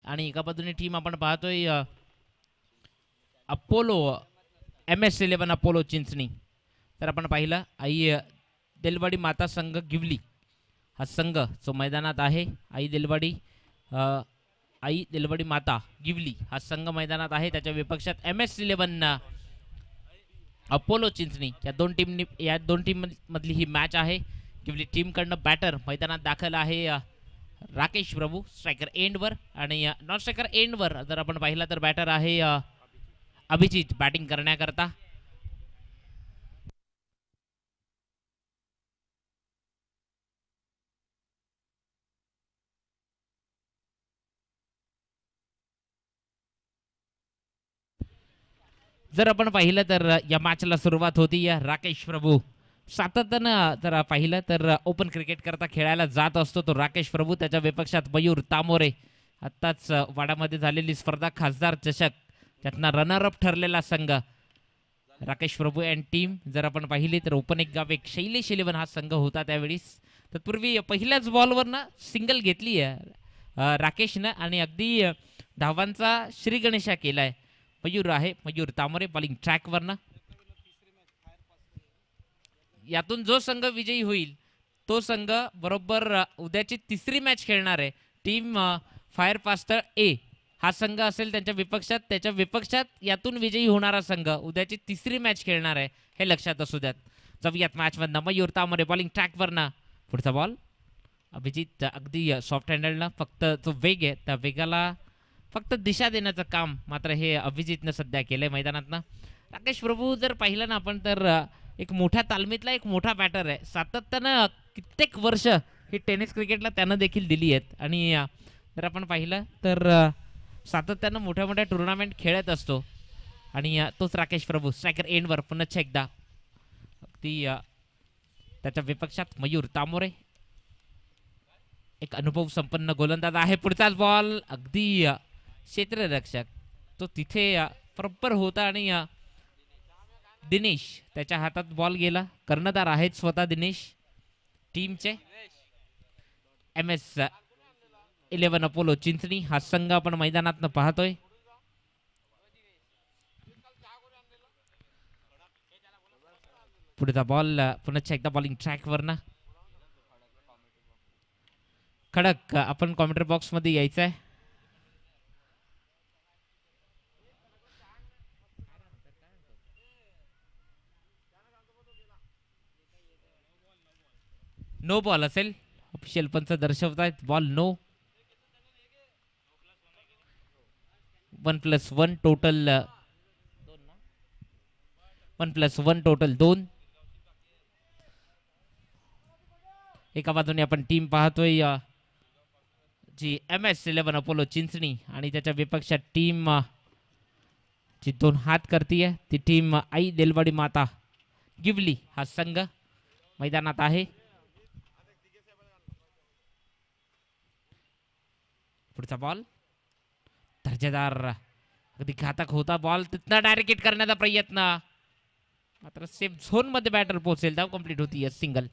आणि एका बाजूने टीम आपण पाहतोय अपोलो MS11 अपोलो चिंचणी. तर आपण पाहिलं आई देलवाडी माता संघ गिवली हा संघ जो मैदानात आहे. आई देलवाडी माता गिवली हा संघ मैदानात आहे. त्याच्या विपक्षात MS11 अपोलो चिंचणी या दोन टीम मधली ही मॅच आहे. गिवली टीमकडनं बॅटर मैदानात दाखल आहे राकेश प्रभू स्ट्रायकर एंडवर, आणि नॉन स्ट्रायकर एंडवर जर आपण पाहिला तर बॅटर आहे अभिजित बॅटिंग करण्याकरता. जर आपण पाहिलं तर या मॅचला सुरुवात होती या राकेश प्रभू सातत्यानं जर पाहिलं तर ओपन क्रिकेट करता खेळायला जात असतो तो राकेश प्रभू. त्याच्या विपक्षात मयूर तामोरे आत्ताच वाडामध्ये झालेली स्पर्धा खासदार चषक त्यातनं रनरअप ठरलेला संघ राकेश प्रभू अँड टीम. जर आपण पाहिली तर ओपन एक गाव एक शैलेश 11 हा संघ होता त्यावेळेस. तत्पूर्वी पहिल्याच बॉलवरनं सिंगल घेतली आहे राकेशनं आणि अगदी धावांचा श्री गणेशा केलाय. मयूर तामोरे बॉलिंग ट्रॅकवरनं. यातून जो संघ विजयी होईल तो संघ बरोबर उद्याची तिसरी मॅच खेळणार आहे. टीम फायर पास्तर ए हा संघ असेल त्याच्या विपक्षात यातून विजयी होणारा संघ उद्याची तिसरी मॅच खेळणार आहे, हे लक्षात असू द्यात. जाऊयात मॅचमधनं मयूर तामोरे बॉलिंग ट्रॅकवरनं. पुढचा बॉल अभिजित अगदी सॉफ्ट हँडलनं फक्त जो वेग आहे त्या वेगाला फक्त दिशा देण्याचं काम मात्र हे अभिजितनं सध्या केलंय मैदानातनं. राकेश प्रभू जर पाहिलं ना आपण तर एक मोठ्या तालमीतला एक मोठा बॅटर आहे. सातत्यानं कित्येक वर्ष ही टेनिस क्रिकेटला त्यानं देखील दिली आहेत आणि जर आपण पाहिलं तर सातत्यानं मोठ्या मोठ्या टुर्नामेंट खेळत असतो. आणि तोच राकेश प्रभू स्ट्रायकर एंडवर पुन्हा एकदा अगदी त्याच्या विपक्षात मयूर तामोरे एक अनुभव संपन्न गोलंदाज आहे. पुढचाच बॉल अगदी क्षेत्ररक्षक तो तिथे बरोबर होता आणि दिनेश त्याच्या हातात बॉल गेला. कर्णधार आहेत स्वतः दिनेश टीमचे. MS11 अपोलो चिंचणी हा संघ आपण मैदानात पाहतोय. पुढचा बॉल पुन्हा एकदा बॉलिंग ट्रॅकवरनं. खडक आपण कॉमेंट्री बॉक्स मध्ये यायचं आहे. नो बॉल असेल ऑफिशियल पंच दर्शवतायत. Ball no. 1+1 total 1+1 total 2. एका बाजूने आपण टीम पाहतोय जी MS11 अपोलो चिंचणी आणि त्याच्या विपक्षात टीम जी 2 हात करतीये ती टीम आई देलवाडी माता गिवली हा संघ मैदानात आहे. पुढचा बॉल दर्जेदार अगदी घातक होता बॉल. तिथनं डायरेक्ट हिट करण्याचा प्रयत्न मात्र सेफ झोन मध्ये बॅटर पोहोचेल. धाव कंप्लीट होती सिंगल.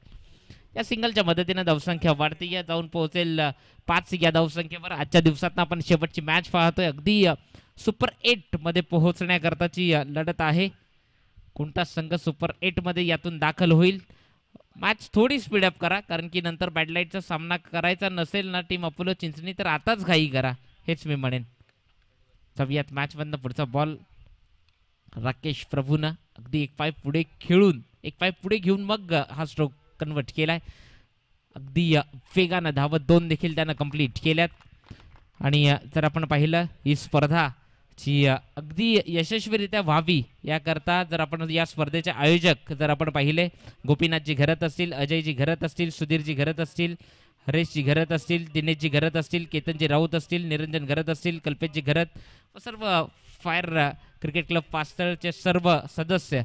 या सिंगलच्या मदतीने धावसंख्या वाढते जाऊन पोहोचेल 5 या धावसंख्येवर. आजच्या दिवसात आपण शेवटची मॅच पाहतोय. अगदी सुपर 8 मध्ये पोहोचण्याकरताची लढत आहे. कोणता संघ सुपर 8 मध्ये यातून दाखल होईल. मॅच थोडी स्पीडअप करा कारण की नंतर बॅडलाईटचा सामना करायचा नसेल ना टीम अपोलो चिंचणी तर आताच घाई करा हेच मी म्हणेन. जाऊयात मॅच मधनं. पुढचा बॉल राकेश प्रभूनं अगदी एक पाय पुढे घेऊन मग हा स्ट्रोक कन्वर्ट केलाय. अगदी वेगानं धावत 2 देखील त्यानं कंप्लीट केल्यात. आणि जर आपण पाहिलं ही स्पर्धा जी अगदी यशस्वीरित्या व्हावी याकरता जर आपण या स्पर्धेचे आयोजक जर आपण पाहिले गोपीनाथजी घरत असतील, अजयजी घरत असतील, सुधीरजी घरत असतील, हरेशजी घरत असतील, दिनेशजी घरत असतील, केतनजी राऊत असतील, निरंजन घरत असतील, कल्पेशजी घरत व सर्व फायर क्रिकेट क्लब पास्तळचे सर्व सदस्य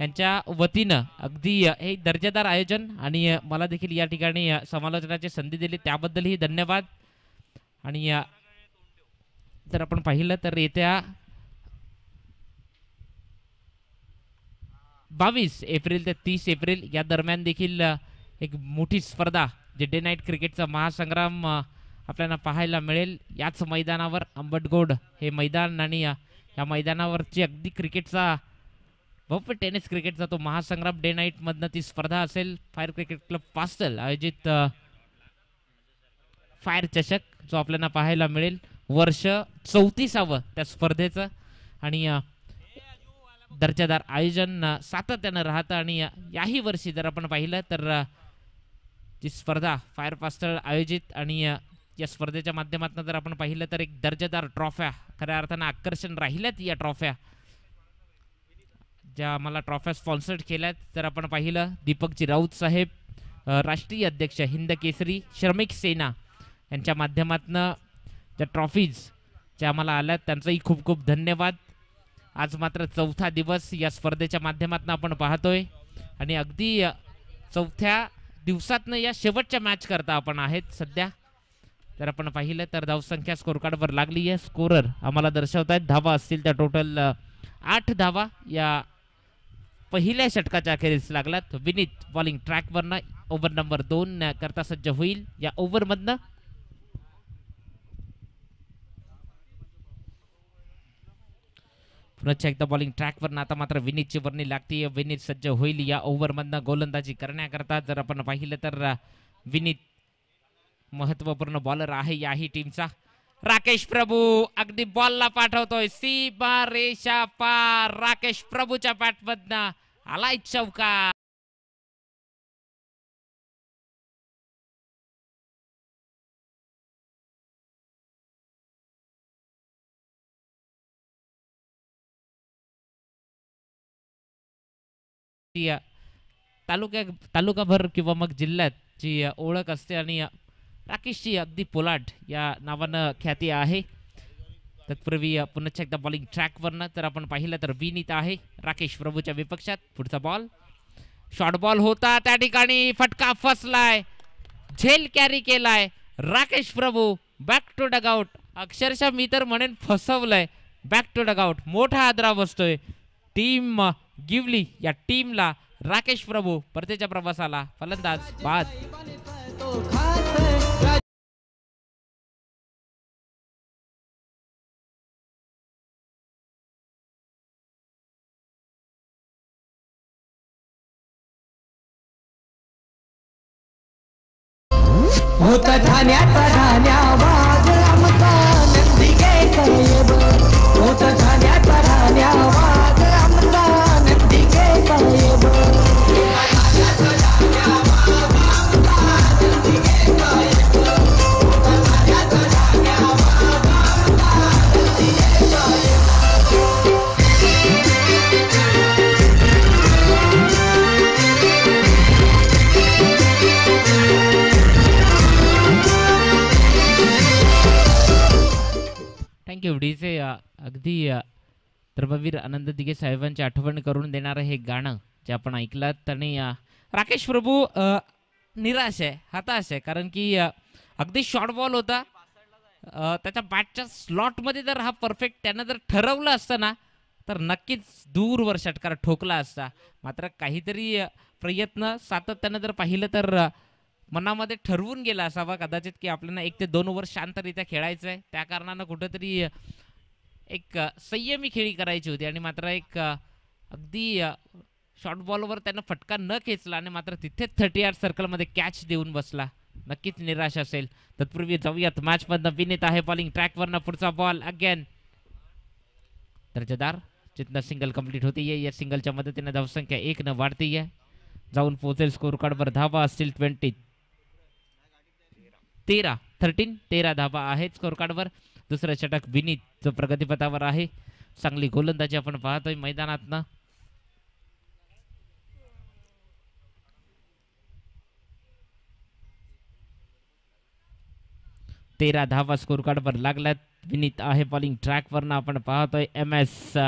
यांच्या वतीनं अगदी हे दर्जेदार आयोजन आणि मला देखील या ठिकाणी समालोचनाची संधी दिली त्याबद्दलही धन्यवाद. आणि जर आपण पाहिलं तर येत्या 22 एप्रिल ते 30 एप्रिल या दरम्यान देखील एक मोठी स्पर्धा जे डे नाईट क्रिकेटचा महासंग्राम आपल्याला पाहायला मिळेल याच मैदानावर. अंबटगोड हे मैदान आणि या मैदानावरची अगदी क्रिकेटचा भव्य टेनिस क्रिकेटचा तो महासंग्राम डे नाईट मधनं ती स्पर्धा असेल. फायर क्रिकेट क्लब पास्टल आयोजित फायर चषक जो आपल्याला पाहायला मिळेल. वर्ष 34वे त्या स्पर्धेचं आणि दर्जादार आयोजन सातत्यानं राहतं. आणि याही वर्षी जर आपण पाहिलं तर जी स्पर्धा फायर पास्टल आयोजित आणि या स्पर्धेच्या माध्यमातून जर आपण पाहिलं तर एक दर्जेदार ट्रॉफ्या खऱ्या अर्थानं आकर्षण राहिल्यात. या ट्रॉफ्या ज्या मला ट्रॉफ्या स्पॉन्सर्ड केल्यात जर आपण पाहिलं दीपकजी राऊत साहेब राष्ट्रीय अध्यक्ष हिंद केसरी श्रमिक सेना यांच्या माध्यमातून ज्या ट्रॉफीज ज्या आम्हाला आल्यात त्यांचंही खूप खूप धन्यवाद. आज मात्र चौथा दिवस या स्पर्धेच्या माध्यमातून आपण पाहतोय आणि अगदी चौथ्या दिवसातनं या शेवटच्या मॅच करता आपण आहेत सध्या. जर आपण पाहिलं तर धावसंख्या स्कोर कार्डवर लागली आहे. स्कोरर आम्हाला दर्शवत आहेत धावा असतील त्या टोटल 8 धावा या पहिल्या षटकाच्या अखेरीस लागलात. विनीत बॉलिंग ट्रॅकवरनं ओव्हर नंबर 2 करता सज्ज होईल. या ओव्हरमधनं पुन्हा एकदा बॉलिंग ट्रॅकवरनं आता मात्र विनीतची वर्णी लागते. विनीत सज्ज होईल या ओव्हरमधनं गोलंदाजी करण्याकरता. जर आपण पाहिलं तर विनीत महत्वपूर्ण बॉलर आहे याही टीमचा. राकेश प्रभू अगदी बॉलला पाठवतोय सीमा रेषा पार. राकेश प्रभूच्या बॅटमधनं आलाय चौका. तालुकाभर किंवा मग जिल्ह्यात जी ओळख असते आणि राकेशची अगदी पोलाट या नावानं ख्याती आहे. तत्पूर्वी पुन्हा एकदा बॉलिंग ट्रॅकवरनं जर आपण पाहिलं तर विनीत आहे राकेश प्रभूच्या विपक्षात. पुढचा बॉल शॉर्ट बॉल होता त्या ठिकाणी फटका फसलाय. झेल कॅरी केलाय Rakesh Prabhu. Back to dugout. अक्षरशः मी तर म्हणेन फसवलंय. Back to dugout. मोठा आदरा बसतोय टीम गिवली या टीमला. राकेश प्रभू परतीच्या प्रवासाला फलंदाज बाद. होता ठाण्याचा ठाण्या वाघ आमचा नंदिके साहेब. होता ठाण्याचा ठाण्या वाघ आमचा नंदिके साहेब. थँक्यू. डीचे अगदी धर्मवीर आनंद दिघे साहेबांची आठवण करून देणारं हे गाणं जे आपण ऐकलात. आणि राकेश प्रभू निराश आहे हताश आहे कारण की अगदी शॉर्ट बॉल होता. त्याच्या बॅटच्या स्लॉटमध्ये जर हा परफेक्ट त्यानं जर ठरवलं असतं ना तर नक्कीच दूरवर षटकार ठोकला असता. मात्र काहीतरी प्रयत्न सातत्यानं जर पाहिलं तर मनामध्ये ठरवून गेला असावा कदाचित की आपल्याला 1 ते 2 ओव्हर शांतरित्या खेळायचं आहे. त्या कारणानं कुठंतरी एक संयमी खेळी करायची होती आणि मात्र एक अगदी शॉर्ट बॉलवर त्यानं फटका न खेचला आणि मात्र तिथेच 38 सर्कलमध्ये कॅच देऊन बसला. नक्कीच निराश असेल. तत्पूर्वी जाऊयात मॅचमधनं. विनीत आहे बॉलिंग ट्रॅकवरनं. पुढचा बॉल अगेन दर्जेदार. जिथनं सिंगल कंप्लीट होती आहे या सिंगलच्या मदतीने धावसंख्या 1 न वाढती आहे. जाऊन पोहोचेल स्कोर कार्डवर. धावा असतील 13 धावा आहेत स्कोर कार्डवर. दुसरं षटक विनीत जो प्रगतीपथावर आहे. चांगली गोलंदाजी आपण पाहतोय मैदानातनं. तेरा धावा स्कोर कार्डवर लागल्यात. विनीत आहे बॉलिंग ट्रॅकवरनं. आपण पाहतोय MS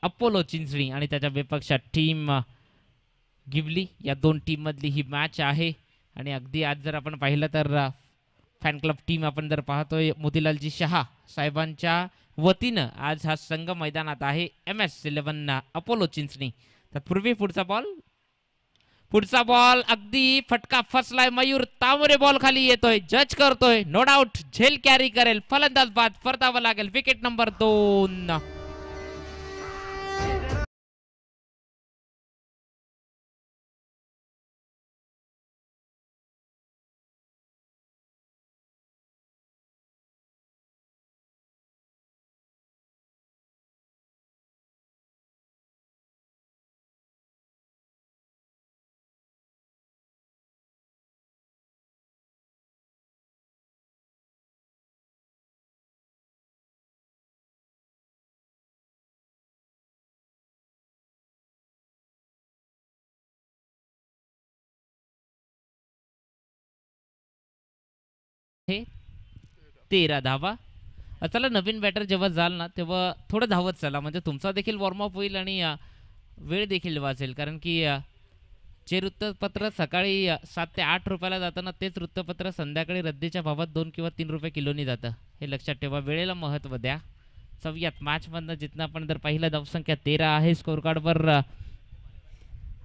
अपोलो चिंचणी आणि त्याच्या विपक्षात टीम गिवली. या दोन टीम मधली ही मॅच आहे. आणि अगदी आज जर आपण पाहिलं तर फॅन क्लब टीम आपण जर पाहतोय मोतीलालजी शहा साहेबांच्या वतीनं आज हा संघ मैदानात आहे. MS11 Apollo Chinchani. तत्पूर्वी पुढचा बॉल पुढचा बॉल अगदी फटका फसलाय. मयूर तामोरे बॉल खाली येतोय. जज करतोय. नो डाऊट झेल कॅरी करेल. फलंदाज बाद परतावं लागेल. Wicket number 2. हे 13 धावा. चला नवीन बॅटर जेव्हा जाल ना तेव्हा थोडं धावत चला म्हणजे तुमचा देखील वॉर्मअप होईल आणि वेळ देखील वाचेल. कारण की जे वृत्तपत्र सकाळी 7 ते 8 रुपयाला जातं ना तेच वृत्तपत्र संध्याकाळी रद्दीच्या भावात 2 किंवा 3 रुपये किलोनी जातं. हे लक्षात ठेवा. वेळेला महत्त्व द्या. सव्यात मॅचमधनं जिथनं आपण जर पाहिलं धावसंख्या 13 आहे स्कोर कार्डवर.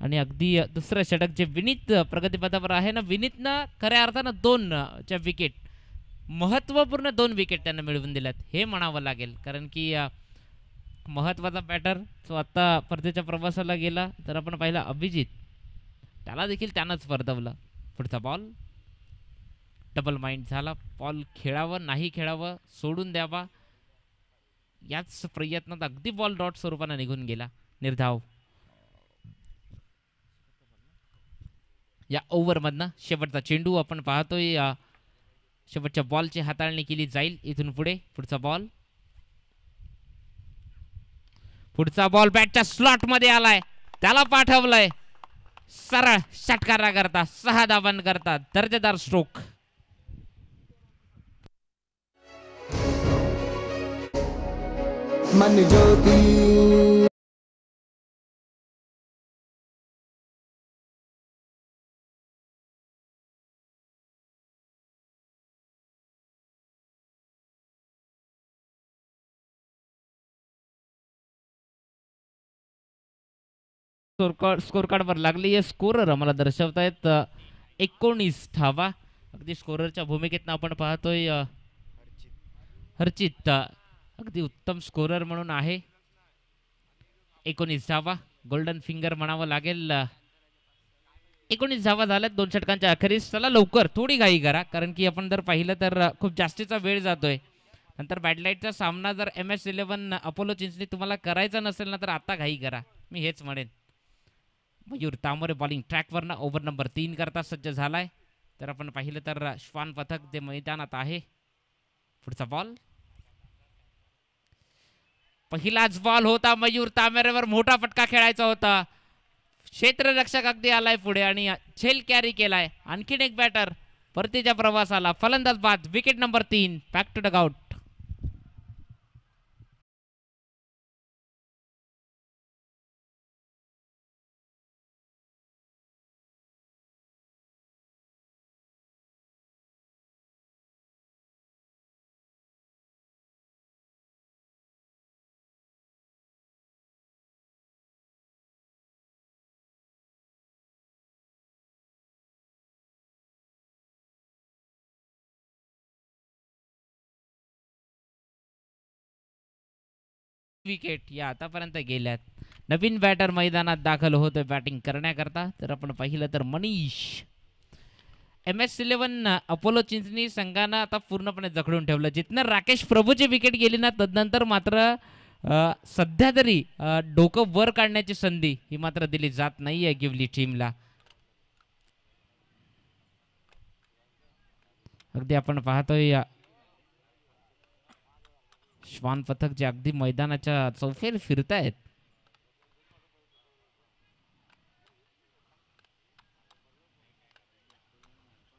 आणि अगदी दुसरं षटक जे विनीत प्रगतीपथावर आहे ना विनीतनं खऱ्या अर्थानं 2 च्या विकेट महत्त्वपूर्ण 2 विकेट त्यांना मिळवून दिल्यात हे म्हणावं लागेल. कारण की महत्त्वाचा बॅटर जो आता परतीच्या प्रवासाला गेला तर आपण पाहिला अभिजित त्याला देखील त्यानंच परतवलं. पुढचा बॉल डबल माइंड झाला. बॉल खेळावं नाही खेळावं सोडून द्यावा याच प्रयत्नात अगदी बॉल डॉट स्वरूपाने निघून गेला. निर्धाव. या ओव्हरमधनं शेवटचा चेंडू आपण पाहतोय. शेवटच्या बॉलची हाताळणी केली जाईल इथून पुढे. पुढचा बॉल बॅटच्या स्लॉट मध्ये आलाय. त्याला पाठवलंय सरळ षटकारा करता 6 धावांन करता दर्जेदार स्ट्रोक. मन ज्योति स्कोर कार्डवर लागली आहे. स्कोरर आम्हाला दर्शवतायत 19 धावा. अगदी स्कोररच्या भूमिकेतनं आपण पाहतोय हर्षित अगदी उत्तम स्कोरर म्हणून आहे. 19 धावा गोल्डन फिंगर म्हणावं लागेल. 19 धावा झाल्यात 2 षटकांच्या अखेरीस. चला लवकर थोडी घाई करा कारण की आपण जर पाहिलं तर खूप जास्तीचा वेळ जातोय. नंतर बॅडलाईटचा सामना जर MS11 अपोलो चिंचणी तुम्हाला करायचा नसेल ना तर आता घाई करा मी हेच म्हणेन. मयूर तामोरे बॉलिंग ट्रॅकवरनं ओव्हर नंबर 3 करता सज्ज झालाय. तर आपण पाहिलं तर श्वान पथक जे मैदानात आहे. पुढचा बॉल पहिलाच बॉल होता. मयूर तामोरेवर मोठा फटका खेळायचा होता. क्षेत्ररक्षक अगदी आलाय पुढे आणि झेल कॅरी केलाय. आणखीन एक बॅटर परतीच्या प्रवासाला. फलंदाज बाद. Wicket number 3. Back to dugout. Wicket या आतापर्यंत गेल्यात. नवीन बॅटर मैदानात दाखल होतोय बॅटिंग करण्याकरता. तर आपण पाहिलं तर मनीष. MS11 अपोलो चिंचणी संघानं आता पूर्णपणे जखडून ठेवलं. जिथनं राकेश प्रभूची विकेट गेली ना तदनंतर मात्र सध्या तरी डोकं वर काढण्याची संधी ही मात्र दिली जात नाहीये गिवली टीमला. अगदी आपण पाहतोय श्वान पथक जे अगदी मैदानाच्या चौफेर फिरतायत.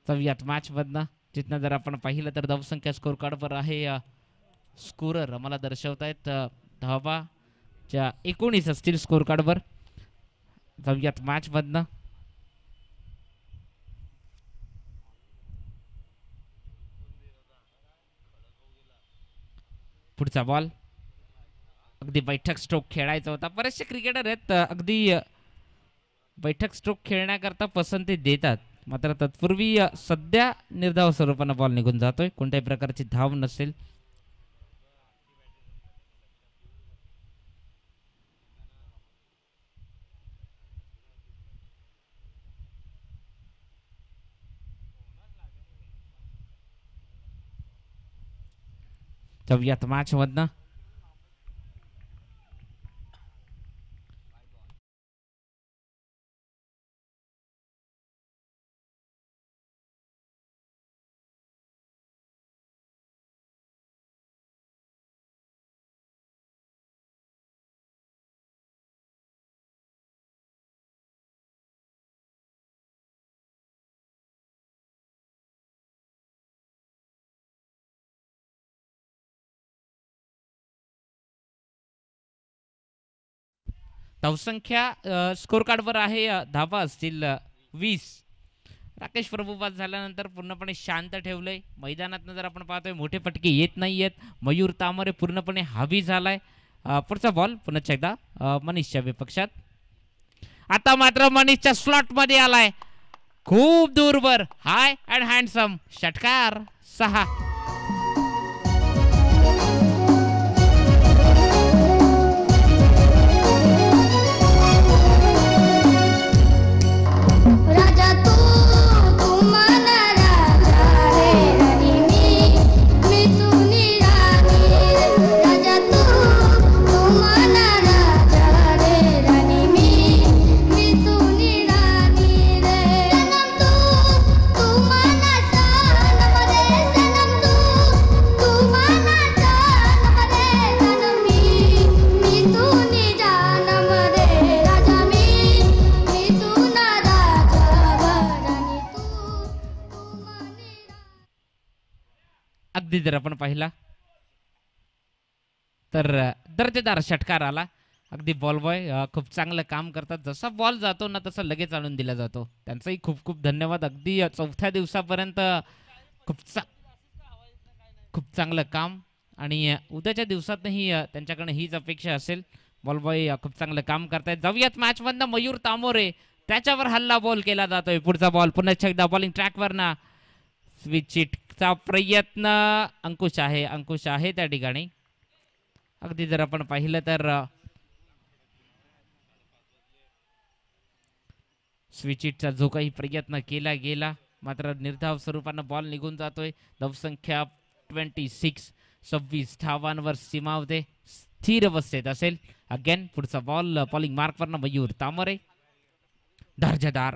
सव्यात मॅच मधनं जिथनं जर आपण पाहिलं तर धावसंख्या स्कोर कार्डवर आहे. स्कोरर आम्हाला दर्शवतायत धावा च्या 19 असतील स्कोर कार्डवर. सव्यात मॅच मधनं पुढचा बॉल अगदी बैठक स्ट्रोक खेळायचा होता. बरेचसे क्रिकेटर आहेत अगदी बैठक स्ट्रोक खेळण्याकरता पसंती देतात, मात्र तत्पूर्वी सध्या निर्धाव स्वरूपानं बॉल निघून जातोय, कोणत्याही प्रकारची धाव नसेल. जाऊयात मॅच मधनं. धावसंख्या स्कोर कार्डवर आहे, धावा असतील 20. राकेश प्रभू बाद झाल्यानंतर पूर्णपणे शांत ठेवलंय मैदानात. जर आपण पाहतोय मोठे फटके येत नाहीयेत. मयूर तामरे पूर्णपणे हावी झालाय. पुढचा बॉल पुन्हा एकदा मनीषच्या विपक्षात. आता मात्र मनीषच्या स्लॉट मध्ये आलाय, खूप दूरवर, हाय अँड हँडसम षटकार 6. अगदी जर आपण पाहिला तर दर्जेदार षटकार आला. अगदी बॉल बॉय खूप चांगलं काम करतात. जसा बॉल जातो ना तसा लगेच आणून दिला जातो. त्यांचाही खूप खूप धन्यवाद. अगदी चौथ्या दिवसापर्यंत खूप चांगलं काम, आणि उद्याच्या दिवसातही त्यांच्याकडे हीच अपेक्षा असेल. बॉल बॉय खूप चांगलं काम करतायत. जाऊयात मॅच मधनं मयूर तामोरे, त्याच्यावर हल्ला बॉल केला जातोय. पुढचा बॉल पुन्हा एकदा बॉलिंग ट्रॅकवर ना, स्विच चा प्रयत्न. अंकुश आहे त्या ठिकाणी. अगदी जर आपण पाहिलं तर स्विचिटचा जो काही प्रयत्न केला गेला, मात्र निर्धाव स्वरूपानं बॉल निघून जातोय. धावसंख्या 26 धावांवर सीमावते, स्थिर अवस्थेत असेल. अगेन पुढचा बॉल बॉलिंग मार्कवरनं मयूर तामरे. दर्जेदार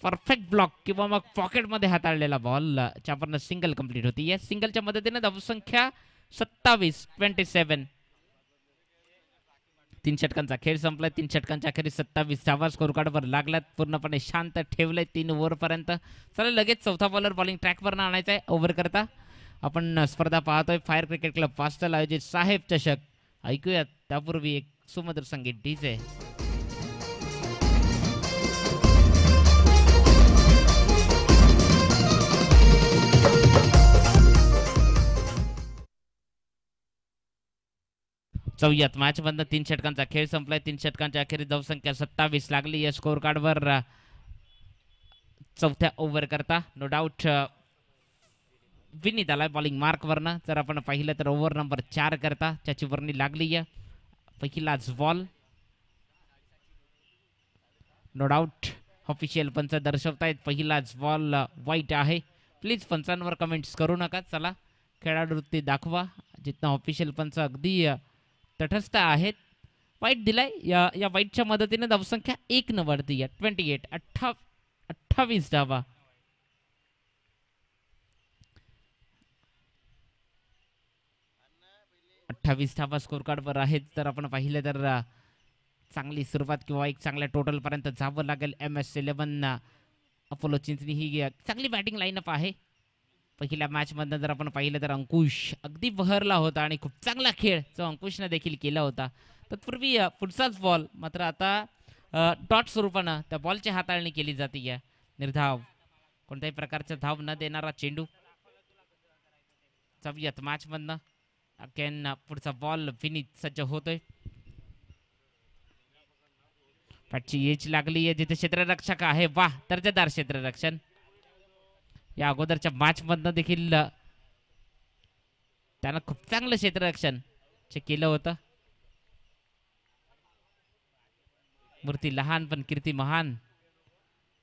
परफेक्ट ब्लॉक किंवा मग पॉकेटमध्ये हाताळलेला बॉल, च्यावरनं सिंगल कंप्लीट होती. या सिंगलच्या मदतीने धावसंख्या 27. 3 षटकांचा खेळ संपलाय. 3 षटकांच्या अखेरीस 27 धावा स्कोर कार्डवर लागल्यात. पूर्णपणे शांत ठेवलंय 3 ओव्हर पर्यंत. चला लगेच चौथा बॉलर बॉलिंग ट्रॅकवर आणायचा आहे. ओव्हर करता आपण स्पर्धा पाहतोय फायर क्रिकेट क्लब पास्टल आयोजित साहेब चषक. ऐकूयात त्यापूर्वी एक सुमधुर संगीत डीजे. चौयात मॅच बंद. 3 षटकांचा खेळ संपलाय. 3 षटकांच्या अखेरीस धावसंख्या 27 लागली या स्कोर कार्डवर. चौथ्या ओव्हर करता नो डाऊट विनीत आलाय बॉलिंग मार्कवरनं. जर आपण पाहिलं तर ओव्हर नंबर 4 करता त्याची वर्णी लागली आहे. पहिलाच बॉल. नो डाऊट ऑफिशियल पंच दर्शवतायत पहिलाच बॉल वाईट आहे. प्लीज पंचांवर कमेंट्स करू नका. चला खेळाडूवृत्ती दाखवा. जिथं ऑफिशियल पंच अगदी तटस्थ आहेत. वाईट दिलाय. या वाईटच्या मदतीने धावसंख्या 1 न वाढती आहे. 28 धावा. स्कोर कार्डवर आहेत. तर आपण पाहिलं तर चांगली सुरुवात किंवा एक चांगल्या टोटल पर्यंत जावं लागेल. MS11 अपोलो चिंचणी ही चांगली बॅटिंग लाईनअप आहे. पहिल्या मॅच मधनं जर आपण पाहिलं तर अंकुश अगदी बहरला होता आणि खूप चांगला खेळ जो अंकुशने देखील केला होता. तत्पूर्वी पुढचाच बॉल मात्र आता डॉट स्वरूपानं त्या बॉलची हाताळणी केली जाते. निर्धाव कोणत्याही प्रकारचा धाव न देणारा चेंडू. जाऊयात मॅच मधनं. अगेन पुढचा बॉल विनीत सज्ज होतोय. पॅटची एज लागली आहे जिथे क्षेत्ररक्षक आहे. वाह, दर्जेदार क्षेत्ररक्षण. या अगोदरच्या मॅच मधनं देखील त्यानं खूप चांगलं क्षेत्ररक्षण केलं होतं. मूर्ती लहान पण कीर्ती महान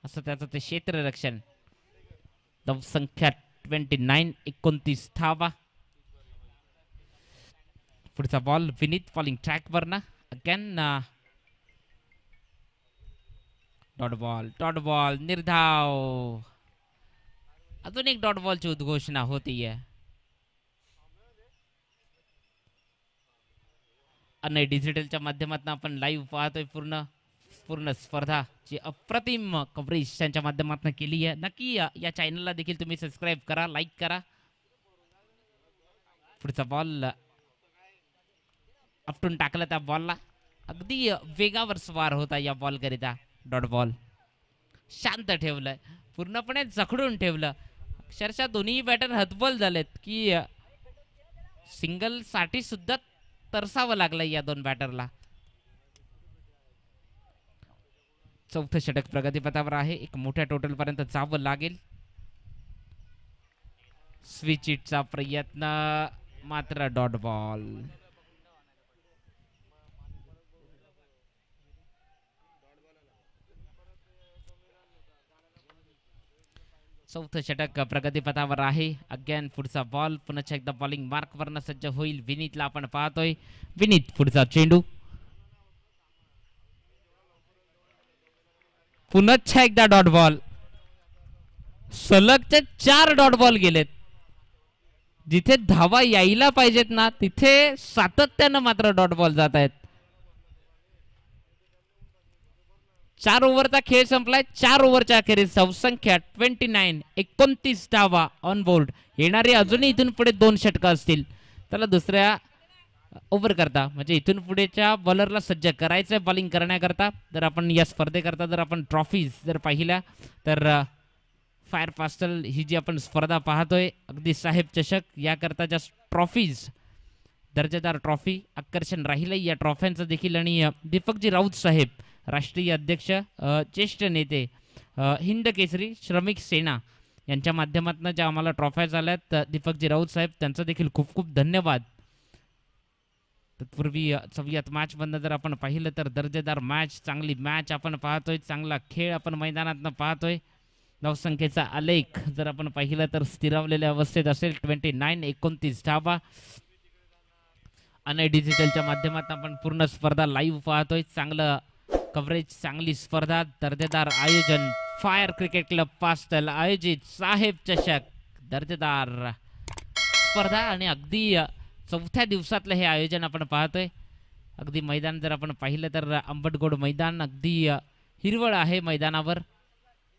असं त्याचं ते क्षेत्ररक्षण. धावसंख्या 29, 29 धावा. पुढचा बॉल विनीत फॉलिंग ट्रॅक वर ना. अगेन डॉट बॉल निर्धाव. अजून एक डॉट बॉलची उद्घोषणा होतीये. आणि डिजिटलच्या माध्यमातून आपण लाईव्ह पाहतोय पूर्ण स्पर्धा जी अप्रतिम कव्हरेज त्यांच्या माध्यमातून केली आहे. नक्की या चॅनलला देखील तुम्ही सबस्क्राईब करा, लाईक करा. पुढचा बॉल आपटून टाकला त्या बॉलला. अगदी वेगावर स्वार होता या बॉल करिता. डॉट बॉल शांत ठेवलं, पूर्णपणे जखडून ठेवलं. अक्षरशः दोन्ही बॅटर हतबल झालेत की सिंगल साठी सुद्धा तरसावं लागलं या दोन बॅटरला. चौथं षटक प्रगतीपथावर आहे. एक मोठ्या टोटल पर्यंत जावं लागेल. स्विच इटचा प्रयत्न मात्र डॉट बॉल. चौथं षटक प्रगतीपथावर आहे. अगेन पुढचा बॉल पुन्हा एकदा बॉलिंग मार्क वरनं सज्ज होईल. विनीतला आपण पाहतोय. विनीत पुढचा चेंडू. पुन्हा एकदा डॉट बॉल. सलगचे 4 डॉट बॉल गेलेत. जिथे धावा यायला पाहिजेत ना तिथे सातत्यानं मात्र डॉट बॉल जात आहेत. 4 ओव्हरचा खेळ संपलाय. 4 ओव्हरच्या अखेरीस धावसंख्या 29, 29 धावा ऑन बोर्ड. येणारे अजूनही इथून पुढे 2 षटकं असतील. त्याला दुसऱ्या ओव्हर करता म्हणजे इथून पुढेच्या बॉलरला सज्ज करायचं बॉलिंग करण्याकरता. जर आपण या स्पर्धेकरता जर आपण ट्रॉफीज जर पाहिल्या तर फायर पास्टल ही जी आपण स्पर्धा पाहतोय अगदी साहेब चषक याकरता ज्या ट्रॉफीज दर्जेदार ट्रॉफी आकर्षण राहिलं या ट्रॉफ्यांचं देखील. आणि दीपकजी राऊत साहेब राष्ट्रीय अध्यक्ष ज्येष्ठ नेते हिंद केसरी श्रमिक सेना यांच्या माध्यमातून ज्या आम्हाला ट्रॉफ्या झाल्यात दीपकजी राऊत साहेब त्यांचं देखील खूप खूप धन्यवाद. तत्पूर्वी 4व्या मॅच मधनं जर आपण पाहिलं तर दर्जेदार मॅच, चांगली मॅच आपण पाहतोय, चांगला खेळ आपण मैदानातनं पाहतोय. धावसंख्येचा आलेख जर आपण पाहिलं तर स्थिरावलेल्या अवस्थेत असेल. 29, 29 धावा. आणि डिजिटलच्या माध्यमातून आपण पूर्ण स्पर्धा लाईव्ह पाहतोय. चांगलं कव्हरेज, चांगली स्पर्धा, दर्जेदार आयोजन. फायर क्रिकेट क्लब पास्टल आयोजित साहेब चषक दर्जेदार स्पर्धा. आणि अगदी 4थ्या दिवसातलं हे आयोजन आपण पाहतोय. अगदी मैदान जर आपण पाहिलं तर अंबटगोड मैदान अगदी हिरवळ आहे. मैदानावर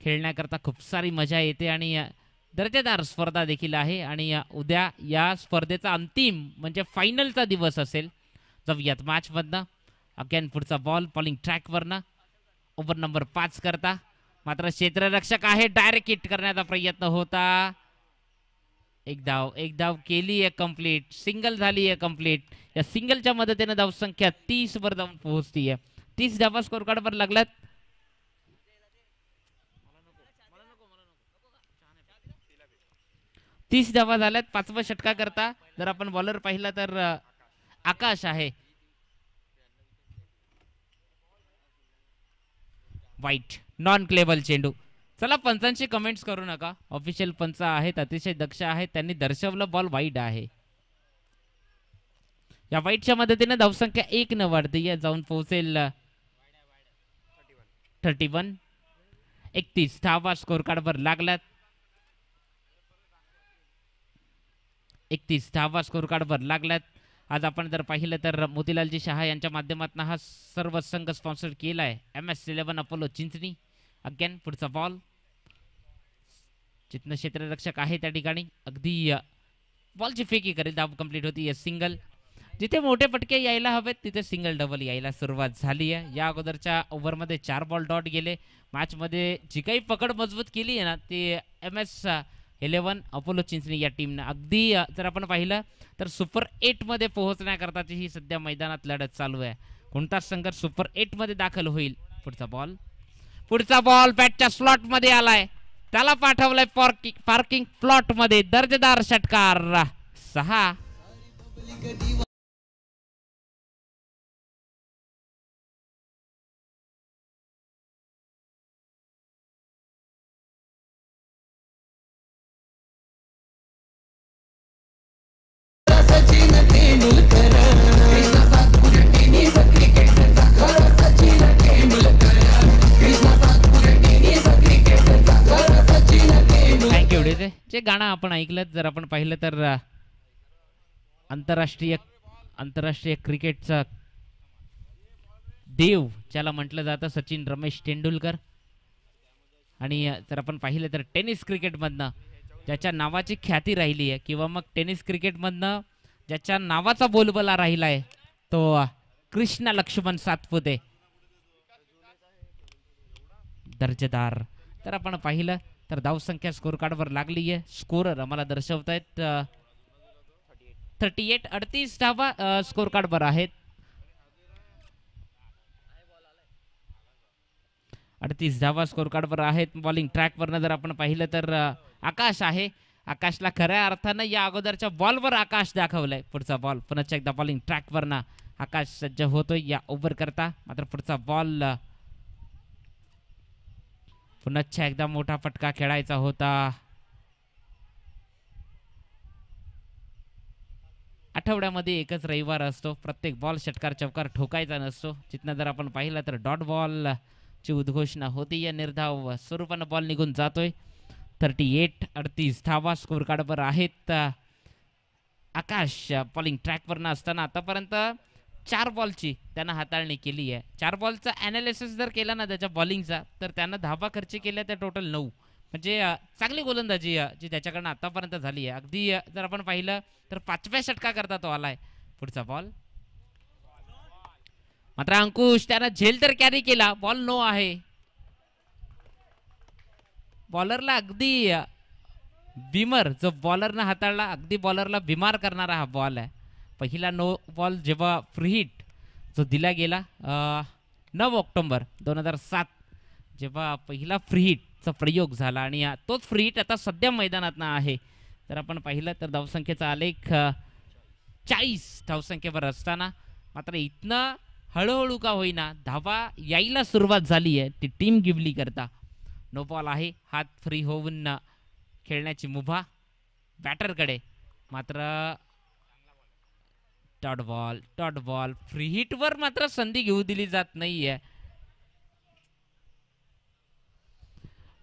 खेळण्याकरता खूप सारी मजा येते आणि दर्जेदार स्पर्धा देखील आहे. आणि उद्या या स्पर्धेचा अंतिम म्हणजे फायनलचा दिवस असेल 4व्या मॅच मधनं. अगेन पुढचा बॉल बॉलिंग ट्रॅक वरनं ओव्हर नंबर 5 करता. मात्र क्षेत्ररक्षक आहे. डायरेक्ट हिट करण्याचा प्रयत्न होता. एक धाव केली आहे कंप्लीट. सिंगल झाली आहे कंप्लीट. या सिंगलच्या मदतीने धावसंख्या 30 वर जाऊन पोहोचती आहे. 30 धावा स्कोर कार्ड वर लागल्यात. 30 धावा झाल्यात 5व्या षटका करता. जर आपण बॉलर पाहिला तर आकाश आहे. वाईट नॉन क्लेबल चेंडू. चला पंचांची कमेंट्स करू नका. ऑफिशियल पंच आहेत, अतिशय दक्ष आहेत. त्यांनी दर्शवलं बॉल वाईड आहे. या वाईटच्या मदतीने धावसंख्या 1 न वाढते जाऊन पोहोचेल 31. 31 धावा स्कोर कार्ड वर लागल्यात. 31 धावा स्कोर कार्ड वर लागल्यात. आज आपण जर पाहिलं तर मोतीलालजी शहा यांच्या माध्यमातून हा सर्व संघ स्पॉन्सर केलाय. MS11 Apollo Chinchani. अगेन पुढचा बॉल. जिथनं क्षेत्ररक्षक आहे त्या ठिकाणी अगदी बॉलची फेकी करेल. धाव कंप्लीट होती. सिंगल. जिथे मोठे फटके यायला हवेत तिथे सिंगल डबल यायला सुरुवात झाली आहे. या अगोदरच्या ओव्हरमध्ये 4 बॉल डॉट गेले. मॅचमध्ये जी काही पकड मजबूत केली आहे ना ती MS11 अपोलो चिंचणी या टीमनं. अगदी जर आपण पाहिलं तर सुपर 8 मध्ये पोहोचण्याकरताची ही सध्या मैदानात लढत चालू आहे. कोणता संघ सुपर 8 मध्ये दाखल होईल पुढचा बॉल बॅटच्या स्लॉट मध्ये आलाय, त्याला पाठवलाय पार्किंग प्लॉट मध्ये. दर्जेदार षटकार 6. थँक्यू. जे गाणं आपण ऐकलं, जर आपण पाहिलं तर आंतरराष्ट्रीय क्रिकेटचा देव ज्याला म्हटलं जातं सचिन रमेश तेंडुलकर. आणि जर आपण पाहिलं तर टेनिस क्रिकेटमधनं ज्याच्या नावाची ख्याती राहिली आहे किंवा मग टेनिस क्रिकेटमधनं ज्याच्या नावाचा बोलबाला राहिला आहे तो कृष्णा लक्ष्मण सातपुते. दर्जेदार. तर आपण पाहिलं तर धावसंख्या स्कोर कार्डवर लागली आहे. स्कोरर आम्हाला दर्शवतायत 38. 38 धावा स्कोर कार्डवर आहेत. 38 धावा स्कोर कार्डवर आहेत. बॉलिंग ट्रॅकवरनं जर आपण पाहिलं तर आकाश आहे. आकाशला खऱ्या अर्थानं या अगोदरच्या बॉलवर आकाश दाखवलंय. पुढचा बॉल पुन्हा एकदा बॉलिंग ट्रॅकवरनं आकाश सज्ज होतोय या ओव्हर करता. मात्र पुढचा बॉल पुन्हा एकदा मोठा फटका खेळायचा होता. आठवड्यामध्ये एकच रविवार असतो. प्रत्येक बॉल षटकार चौकार ठोकायचा नसतो. जिथनं जर आपण पाहिलं तर डॉट बॉल ची उद्घोषणा होती. या निर्धाव स्वरूपानं बॉल निघून जातोय. 38. 38 धावा स्कोर कार्डवर आहेत. आकाश बॉलिंग ट्रॅकवरनं असताना आतापर्यंत 4 बॉलची त्यानं हाताळणी केली आहे. 4 बॉलचा ॲनालिसिस जर केला ना त्याच्या बॉलिंगचा, तर त्यानं धावा खर्च केल्या त्या टोटल 9. म्हणजे चांगली गोलंदाजी जी त्याच्याकडनं आतापर्यंत झाली आहे. अगदी जर आपण पाहिलं तर 5व्या षटका करता तो आलाय. पुढचा बॉल मात्र अंकुश त्यानं झेल तर कॅरी केला. बॉल नो आहे. बॉलरला अगदी बिमर जो बॉलरनं हाताळला, अगदी बॉलरला बिमार करणारा हा बॉल आहे. पहिला नो बॉल जेव्हा फ्री हिट जो दिला गेला 9 ऑक्टोबर 2007 जेव्हा पहिला फ्री हिटचा प्रयोग झाला आणि तोच फ्री हिट आता सध्या मैदानात आहे. तर आपण पाहिलं तर धावसंख्येचा आलेख 40 धावसंख्येवर असताना मात्र इथनं हळूहळू का होईना धावा यायला सुरुवात झाली आहे. ती टीम गिवली करता. नो बॉल आहे. हात फ्री होऊन खेळण्याची मुभा बॅटरकडे. मात्र डॉट बॉल फ्री हिटवर मात्र संधी घेऊ दिली जात नाहीये.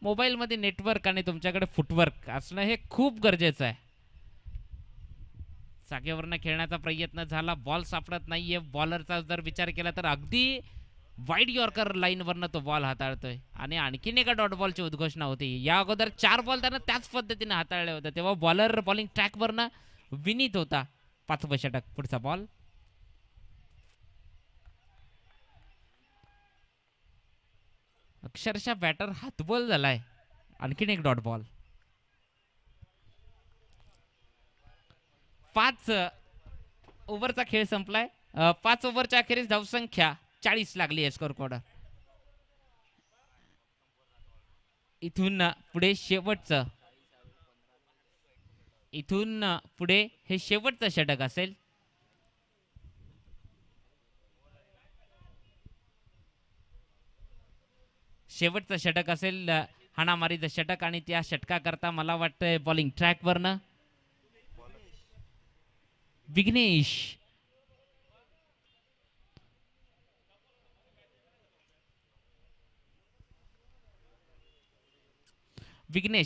मोबाईलमध्ये नेटवर्क आणि तुमच्याकडे फुटवर्क असणं हे खूप गरजेचं आहे. जागेवरनं खेळण्याचा प्रयत्न झाला, बॉल सापडत नाहीये. बॉलरचा जर विचार केला तर अगदी वाईड यॉर्कर लाईनवरनं तो बॉल हाताळतोय आणि आणखीन एका डॉट बॉलची उद्घोषणा होती. या अगोदर 4 बॉल त्यानं त्याच पद्धतीने हाताळले होते, तेव्हा बॉलर बॉलिंग ट्रॅकवरनं विनीत होता. 5वं षटक. पुढचा बॉल अक्षरशः बॅटर हातबॉल झालाय. आणखीन एक डॉट बॉल. 5 ओव्हरचा खेळ संपलाय. 5 ओव्हरच्या अखेरीस धावसंख्या 40 लागली आहे स्कोर कार्ड. इथून पुढे हे शेवटचं षटक असेल. शेवटचं षटक असेल हाणामारीचं षटक आणि त्या षटका करता मला वाटतंय बॉलिंग ट्रॅकवरनं विघ्नेश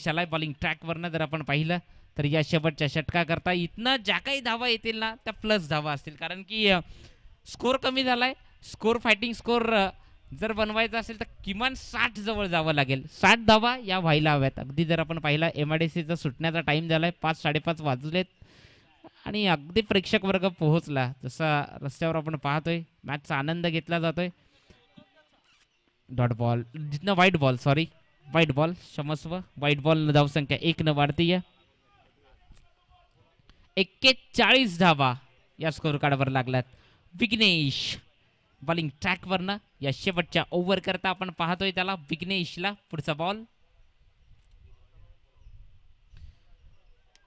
आलाय बॉलिंग ट्रॅकवरनं. जर आपण पाहिलं तर या शेवटच्या षटका करता इथनं ज्या काही धावा येतील ना त्या प्लस धावा असतील, कारण की स्कोर कमी झालाय. फायटिंग स्कोर जर बनवायचा असेल तर किमान 60 जवळ जावं लागेल. 60 धावा या व्हायला हव्यात. अगदी जर आपण पाहिला MIDCचा सुटण्याचा टाइम झालाय. 5-5:30 वाजलेत आणि अगदी प्रेक्षक वर्ग पोहोचला. जसा रस्त्यावर आपण पाहतोय मॅचचा आनंद घेतला जातोय. डॉट बॉल जिथनं वाईट बॉल क्षमस्व वाईट बॉल धावसंख्या 1 न वाढतीये. 41 धावा या स्कोर कार्डवर लागल्यात. विघ्नेश बॉलिंग ट्रॅकवरनं या शेवटच्या ओव्हर करता आपण पाहतोय त्याला विघ्नेशला. पुढचा बॉल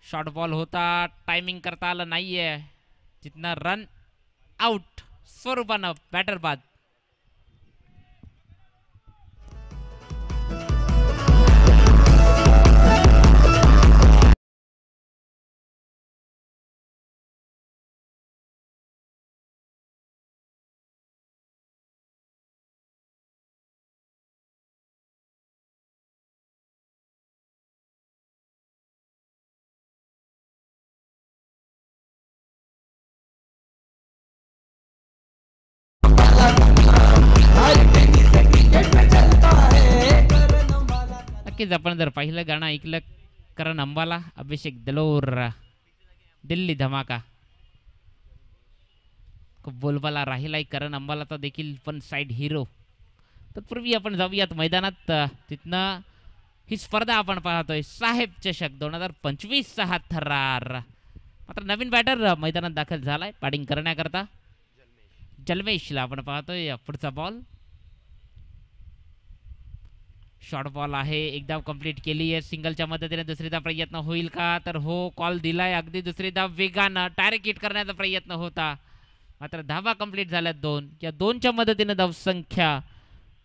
शॉर्ट बॉल होता, टायमिंग करता आलं नाहीये, जिथनं रन आउट स्वरूपानं बॅटर बाद. नक्कीच आपण जर पहिलं गाणं ऐकलं करण अंबाला, अभिषेक दलोर, दिल्ली धमाका, खूप बोलबाला राहिलाय करण अंबालाचा देखील पण साइड हिरो. तत्पूर्वी आपण जाऊयात मैदानात, तिथनं ही स्पर्धा आपण पाहतोय साहेब चषक 2025 चा हा थरार. मात्र नवीन बॅटर मैदानात दाखल झालाय बॅटिंग करण्याकरता. जल्मेशला आपण पाहतोय. पुढचा बॉल शॉर्ट बॉल आहे, एक धाव कंप्लीट केली आहे. सिंगलच्या मदतीने दुसरी धाव प्रयत्न होईल का, तर हो, कॉल दिलाय. अगदी दुसरी धाव वेगानं डायरेक्ट हिट करण्याचा प्रयत्न होता, मात्र धावा कंप्लीट झाल्यात 2. या 2च्या मदतीने धावसंख्या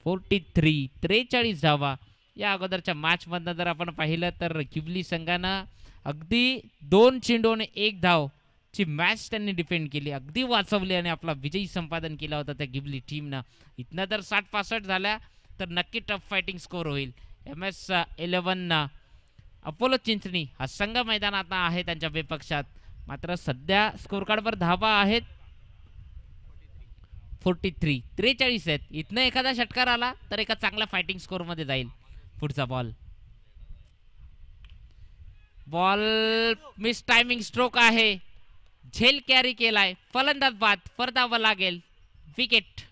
43, 43 धावा. या अगोदरच्या मॅचमधनं जर आपण पाहिलं तर गिबली संघानं अगदी 2 चेंडूने 1 धाव ची मॅच त्यांनी डिफेंड केली, अगदी वाचवली आणि आपला विजयी संपादन केला होता त्या गिबली टीमनं. इथनं जर 60-65 झाल्या तर नक्की टफ फायटिंग स्कोर होईल. MS11 अपोलो चिंचणी हा संघ मैदानात आहे त्यांच्या विपक्षात. मात्र सध्या स्कोर कार्डवर धावा आहेत 43, 43 आहेत. इथनं एखादा षटकार आला तर एका चांगल्या फायटिंग स्कोर मध्ये जाईल. पुढचा बॉल मिस टायमिंग स्ट्रोक आहे, झेल कॅरी केलाय, फलंदाज बाद, परतावं लागेल, विकेट.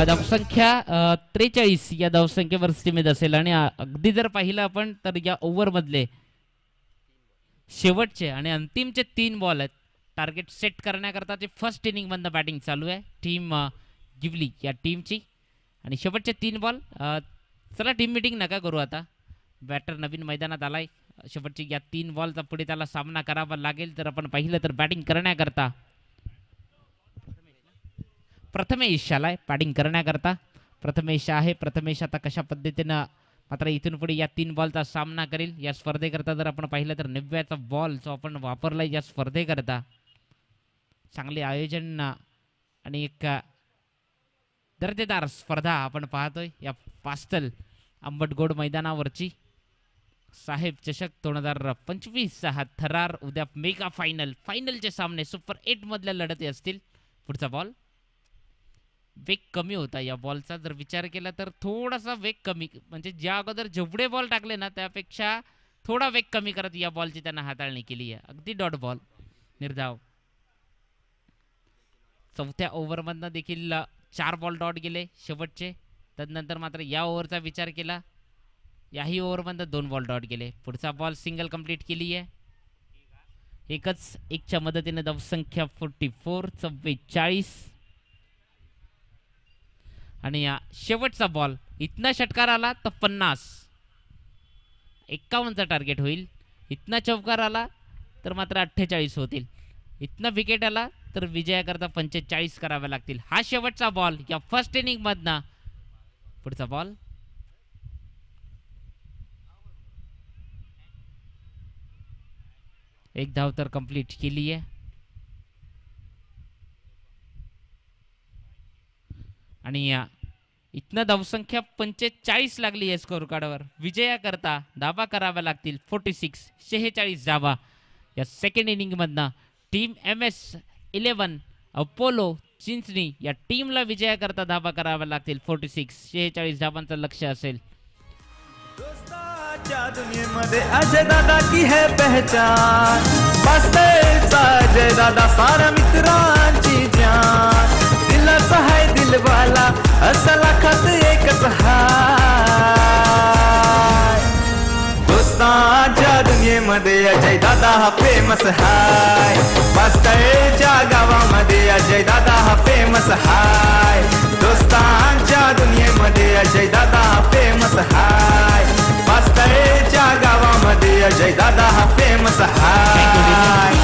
धावसंख्या 43 या धावसंख्येवर सीमित असेल. आणि अगदी जर पाहिलं आपण तर या ओव्हर मधले शेवटचे आणि अंतिमचे 3 बॉल आहेत टार्गेट सेट करण्याकरता. ते फर्स्ट इनिंग मधनं बॅटिंग चालू आहे टीम गिबली या टीमची. आणि शेवटचे 3 बॉल, चला टीम मीटिंग नका करू आता, बॅटर नवीन मैदानात आलाय. शेवटची या 3 बॉलचा पुढे त्याला सामना करावा लागेल. तर आपण पाहिलं तर बॅटिंग करण्याकरता प्रथमेश आलाय बॅटिंग करण्याकरता. प्रथमेश आहे. प्रथमेश आता कशा पद्धतीनं मात्र इथून पुढे या 3 बॉलचा सामना करेल. या स्पर्धेकरता जर आपण पाहिलं तर 90चा बॉल जो आपण वापरलाय या स्पर्धेकरता, चांगले आयोजन आणि एक दर्जेदार स्पर्धा आपण पाहतोय या पास्तल आंबटगोड मैदानावरची. साहेब चषक 2025 हा थरार. उद्या मेगा फायनलचे सामने सुपर 8 मधल्या लढती असतील. पुढचा बॉल वेग कमी होता या बॉलचा, जर विचार केला तर थोडासा वेग कमी, म्हणजे ज्या अगोदर जेवढे बॉल टाकले ना त्यापेक्षा थोडा वेग कमी करत या बॉलची त्यांना हाताळणी केली आहे. अगदी डॉट बॉल निर्धाव. चौथ्या ओव्हरमधनं देखील 4 बॉल डॉट गेले शेवटचे. तदनंतर मात्र या ओव्हरचा विचार केला, याही ओव्हरमधनं 2 बॉल डॉट गेले. पुढचा बॉल सिंगल कंप्लीट केली आहे. एकच्या मदतीने धावसंख्या 44, 44. आणि या शेवटचा बॉल इतना षटकार आला तर 50, 51चा टार्गेट होईल. इतना चौकार आला तर मात्र 48 होतील. इतना विकेट आला तर विजयाकरता 45 करावे लागतील. हा शेवटचा बॉल या फर्स्ट इनिंग मधनं. पुढचा बॉल एक धाव तर कंप्लीट केली आहे. आणि या इथनं धावसंख्या 45 लागली आहे स्कोर कार्डवर. विजयाकरता धाबा कराव्या लागतील 46 धाबा या सेकंड इनिंग मधनं. टीम MS11 अपोलो चिंचणी या टीमला विजयाकरता धाबा कराव्या लागतील 46 धाबांचं लक्ष असेल. दुनियेमध्ये अजय दादा की है पहचान, बसतेचा अजय दादा सारा मित्रांची जान, दिलाचा है दिलवाला असा लाखात एकच हाय. दोस्तांच्या दुनियेमध्ये अजय दादा हा फेमस हाय, बसतेच्या गावामध्ये अजय दादा हा फेमस हाय. दोस्तांच्या दुनियेमध्ये अजय दादा हा फेमस हाय, वास्तवेच्या गावामध्ये अजय दादा हा फेमस हाय.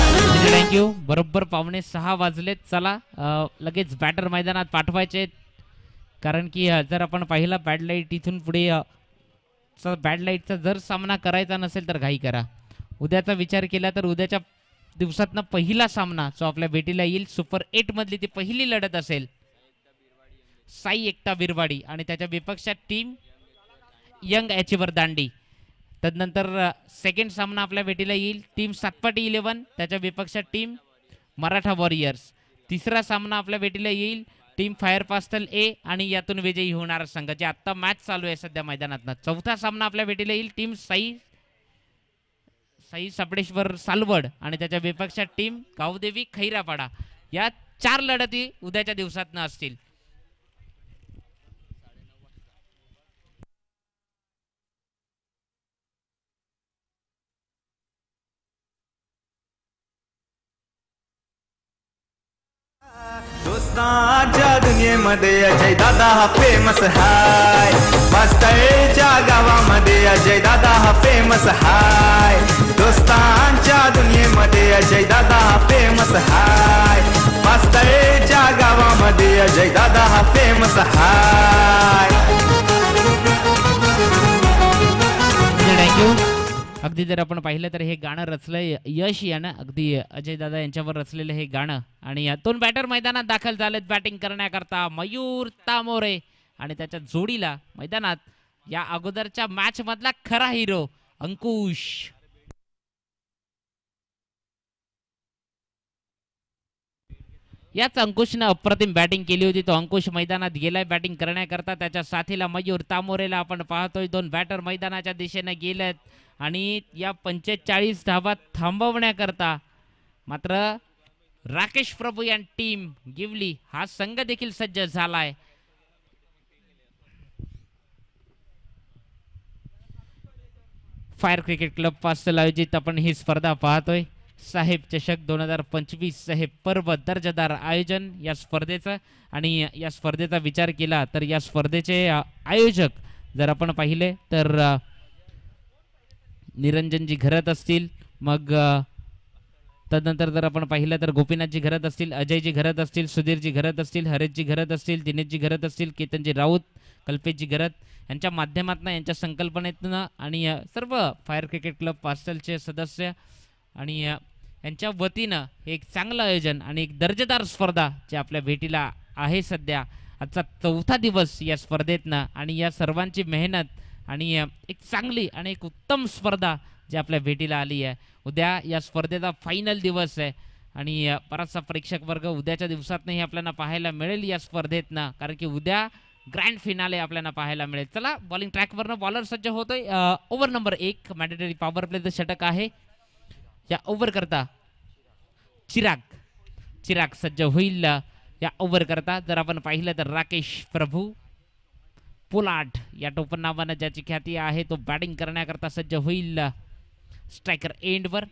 थँक्यू. बरोबर 5:45 वाजलेत. चला लगेच बॅटर मैदानात पाठवायचे, कारण की जर आपण पाहिला बॅड लाईट इथून पुढे बॅड लाईटचा जर सामना करायचा नसेल तर घाई करा. उद्याचा विचार केला तर उद्याच्या दिवसातनं पहिला सामना जो आपल्या भेटीला येईल सुपर 8 मधली ती पहिली लढत असेल साई एकता बिरवाडी आणि त्याच्या विपक्षात टीम यंग अचिव्हर दांडी. तदनंतर सेकंड सामना आपल्या भेटीला येईल टीम सातपाटी 11 त्याच्या विपक्षात टीम मराठा वॉरियर्स. तिसरा सामना आपल्या भेटीला येईल टीम फायर पास्टल ए आणि यातून विजयी होणारा संघ जे आता मॅच चालू आहे सध्या मैदानात. चौथा सामना आपल्या भेटीला येईल टीम साई सापडेश्वर सालवड आणि त्याच्या विपक्षात टीम गावदेवी खैरापाडा. या 4 लढती उद्याच्या दिवसात असतील. दोस्तांच्या दुनियेमध्ये अजय दादा हा फेमस हाय, वास्तवेच्या गावामध्ये अजय दादा हा फेमस हाय. दोस्तांच्या दुनियेमध्ये अजय दादा हा फेमस हाय, वास्तवेच्या गावामध्ये अजय दादा हा फेमस हाय. थँक्यू. अगदी जर आपण पाहिलं तर हे गाणं रचलंय यश यानं, अगदी अजय दादा यांच्यावर रचलेलं हे गाणं. आणि यातून बॅटर मैदानात दाखल झालेत बॅटिंग करण्याकरता मयूर तामोरे आणि त्याच्या जोडीला मैदानात या अगोदरच्या मॅच मधला खरा हिरो अंकुश. याच अंकुशनं अप्रतिम बॅटिंग केली होती. तो अंकुश मैदानात गेलाय बॅटिंग करण्याकरता. त्याच्या साथीला मयूर तामोरेला आपण पाहतोय. 2 बॅटर मैदानाच्या दिशेने गेलेत आणि या 45 धाबा थांबवण्याकरता मात्र राकेश प्रभू या टीम गिवली हा संघ देखील सज्ज झालाय. फायर क्रिकेट क्लब पासून आयोजित आपण ही स्पर्धा पाहतोय. साहेब चषक 2025 हे पर्व दर्जेदार आयोजन या स्पर्धेचं. आणि या स्पर्धेचा विचार केला तर या स्पर्धेचे आयोजक जर आपण पाहिले तर निरंजनजी घरत असतील, मग तदनंतर जर आपण पाहिलं तर गोपीनाथजी घरत असतील, अजयजी घरत असतील, सुधीरजी घरत असतील, हरेशजी घरत असतील, दिनेशजी घरत असतील, केतनजी राऊत, कल्पेशजी घरत यांच्या माध्यमातून यांच्या संकल्पनेतून आणि सर्व फायर क्रिकेट क्लब पास्टलचे सदस्य आणि यांच्या वतीनं एक चांगलं आयोजन आणि एक दर्जेदार स्पर्धा जे आपल्या भेटीला आहे सध्या. आजचा 4था दिवस या स्पर्धेतनं आणि या सर्वांची मेहनत आणि एक चांगली आणि एक उत्तम स्पर्धा जी आपल्या भेटीला आली आहे. उद्या या स्पर्धेचा फायनल दिवस आहे आणि बराचसा प्रेक्षक वर्ग उद्याच्या दिवसातनंही आपल्याला पाहायला मिळेल या स्पर्धेतनं, कारण की उद्या ग्रँड फिनाले आपल्याला पाहायला मिळेल. चला बॉलिंग ट्रॅकवरनं बॉलर सज्ज होतोय. ओव्हर नंबर 1 मॅन्डेटरी पॉवर प्लेचं षटक आहे. या ओव्हर करता चिराग सज्ज होईल. या ओव्हर करता जर आपण पाहिलं तर राकेश प्रभू पोलाट या टोपण नावानं ज्याची ख्याती आहे तो बॅटिंग करण्याकरता सज्ज होईल. स्ट्रायकर एंडवर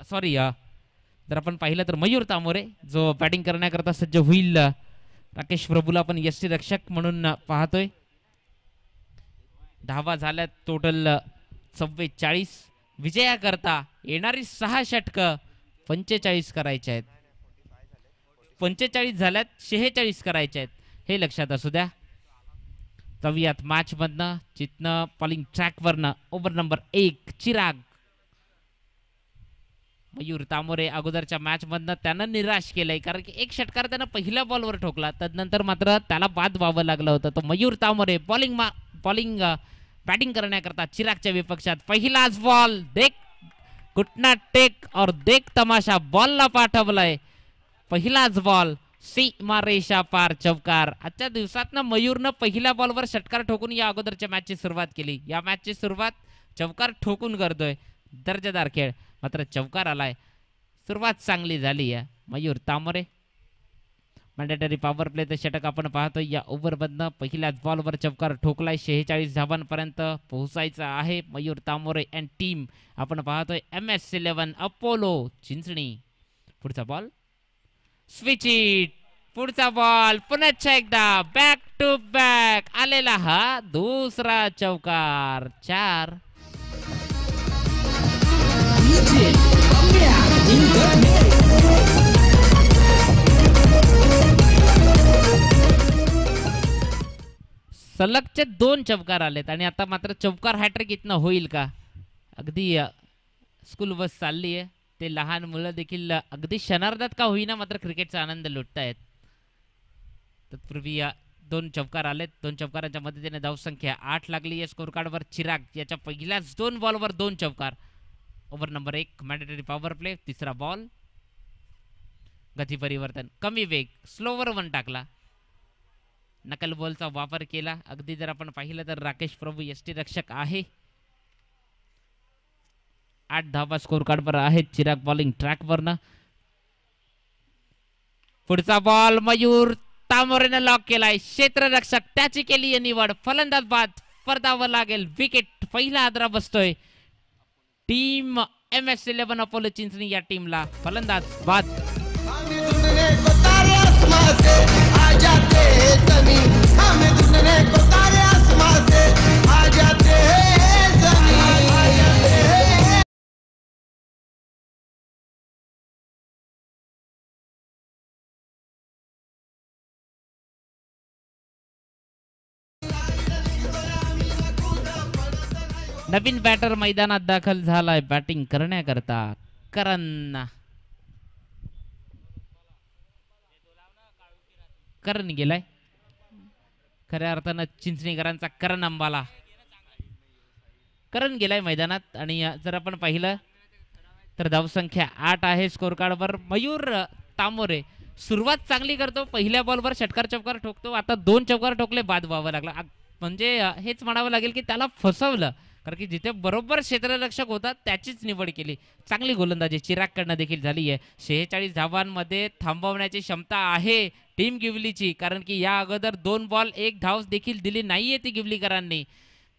सॉरी जर आपण पाहिलं तर मयूर तामोरे जो बॅटिंग करण्याकरता सज्ज होईल. राकेश प्रभूला आपण यष्टी रक्षक म्हणून पाहतोय. धावा झाल्यात टोटल 44. विजयाकरता येणारी 6 षटकं 45 करायचे आहेत. 45 झाल्यात, 46 करायचे आहेत, हे लक्षात असू द्या. जाऊयात मॅच मधनं चितनं बॉलिंग ट्रॅकवरनं. ओव्हर नंबर 1 चिराग मयूर तामोरे अगोदरच्या मॅच मधनं त्यानं निराश केलंय, कारण की एक षटकार त्यानं पहिल्या बॉलवर ठोकला, तदनंतर मात्र त्याला बाद व्हावं लागलं होतं. तो मयूर तामोरे बॉलिंग बॅटिंग करण्याकरता चिरागच्या विपक्षात पहिलाच बॉल, देख घुटना टेक और देख तमाशा, बॉलला पाठवलंय. पहिलाच बॉल, सीमा रेषा पार, चौकार. आजच्या दिवसात ना मयूरनं पहिल्या बॉलवर षटकार ठोकून या अगोदरच्या मॅचची सुरुवात केली. या मॅचची सुरुवात चौकार ठोकून करतोय. दर्जेदार खेळ, मात्र चौकार आलाय. सुरुवात चांगली झाली आहे. मयूर तामोरे मॅन्डेटरी पॉवर प्लेचं षटक आपण पाहतोय. या ओव्हरमधनं पहिल्याच बॉलवर चौकार ठोकलाय. 46 धावांपर्यंत पोहोचायचं आहे मयूर तामोरे अँड टीम. आपण पाहतोय MS11 अपोलो चिंचणी. पुढचा बॉल स्विच इट. पुढचा बॉल पुन्हा एकदा बॅक टू बॅक आलेला हा दुसरा चौकार. 4. सलगचे 2 चौकार आलेत आणि आता मात्र चौकार हॅट्रिक इथनं होईल का? अगदी स्कूल बस चालली आहे. ते लहान मुलं देखील अगदी क्षणार्धात का होईना मात्र क्रिकेटचा आनंद लुटतायत. तत्पूर्वी 2 चौकार आलेत. 2 चौकारांच्या मदतीने धावसंख्या 8 लागली आहे स्कोर कार्डवर. चिराग याच्या पहिल्याच 2 बॉलवर 2 चौकार. Over number 1 mandatory power play. तिसरा बॉल, गती परिवर्तन, कमी वेग, स्लोवर 1 टाकला. नकल बॉलचा वापर केला. अगदी जर आपण पाहिलं तर राकेश प्रभू यष्टी रक्षक आहे. 8 धावा स्कोर कार्डवर आहेत. चिराग बॉलिंग ट्रॅकवरनं. पुढचा बॉल मयूर तामोरेनं लॉक केलाय. क्षेत्ररक्षक त्याची केली आहे निवड. फलंदाज बाद, परतावं लागेल. विकेट. पहिला आदरा बसतोय टीम MS11 अपोलो चिंचणी या टीमला. फलंदाज बाद. नवीन बॅटर मैदानात दाखल झालाय बॅटिंग करण्याकरता. करण गेलाय. खऱ्या अर्थानं चिंचणीकरांचा करण अंबाला. करण गेलाय मैदानात आणि जर आपण पाहिलं तर धावसंख्या 8 आहे स्कोर कार्डवर. मयूर तामोरे सुरुवात चांगली करतो. पहिल्या बॉलवर षटकार चौकार ठोकतो. आता 2 चौकार ठोकले, बाद व्हावं लागला. म्हणजे हेच म्हणावं लागेल की त्याला फसवलं, कारण की जिथे बरोबर क्षेत्ररक्षक होता त्याचीच निवड केली. चांगली गोलंदाजी चिरागकडनं देखील झाली आहे. 46 धावांमध्ये थांबवण्याची क्षमता आहे टीम गिवलीची, कारण की या अगोदर 2 बॉल 1 धाव देखील दिली नाहीये ती गिवलीकरांनी.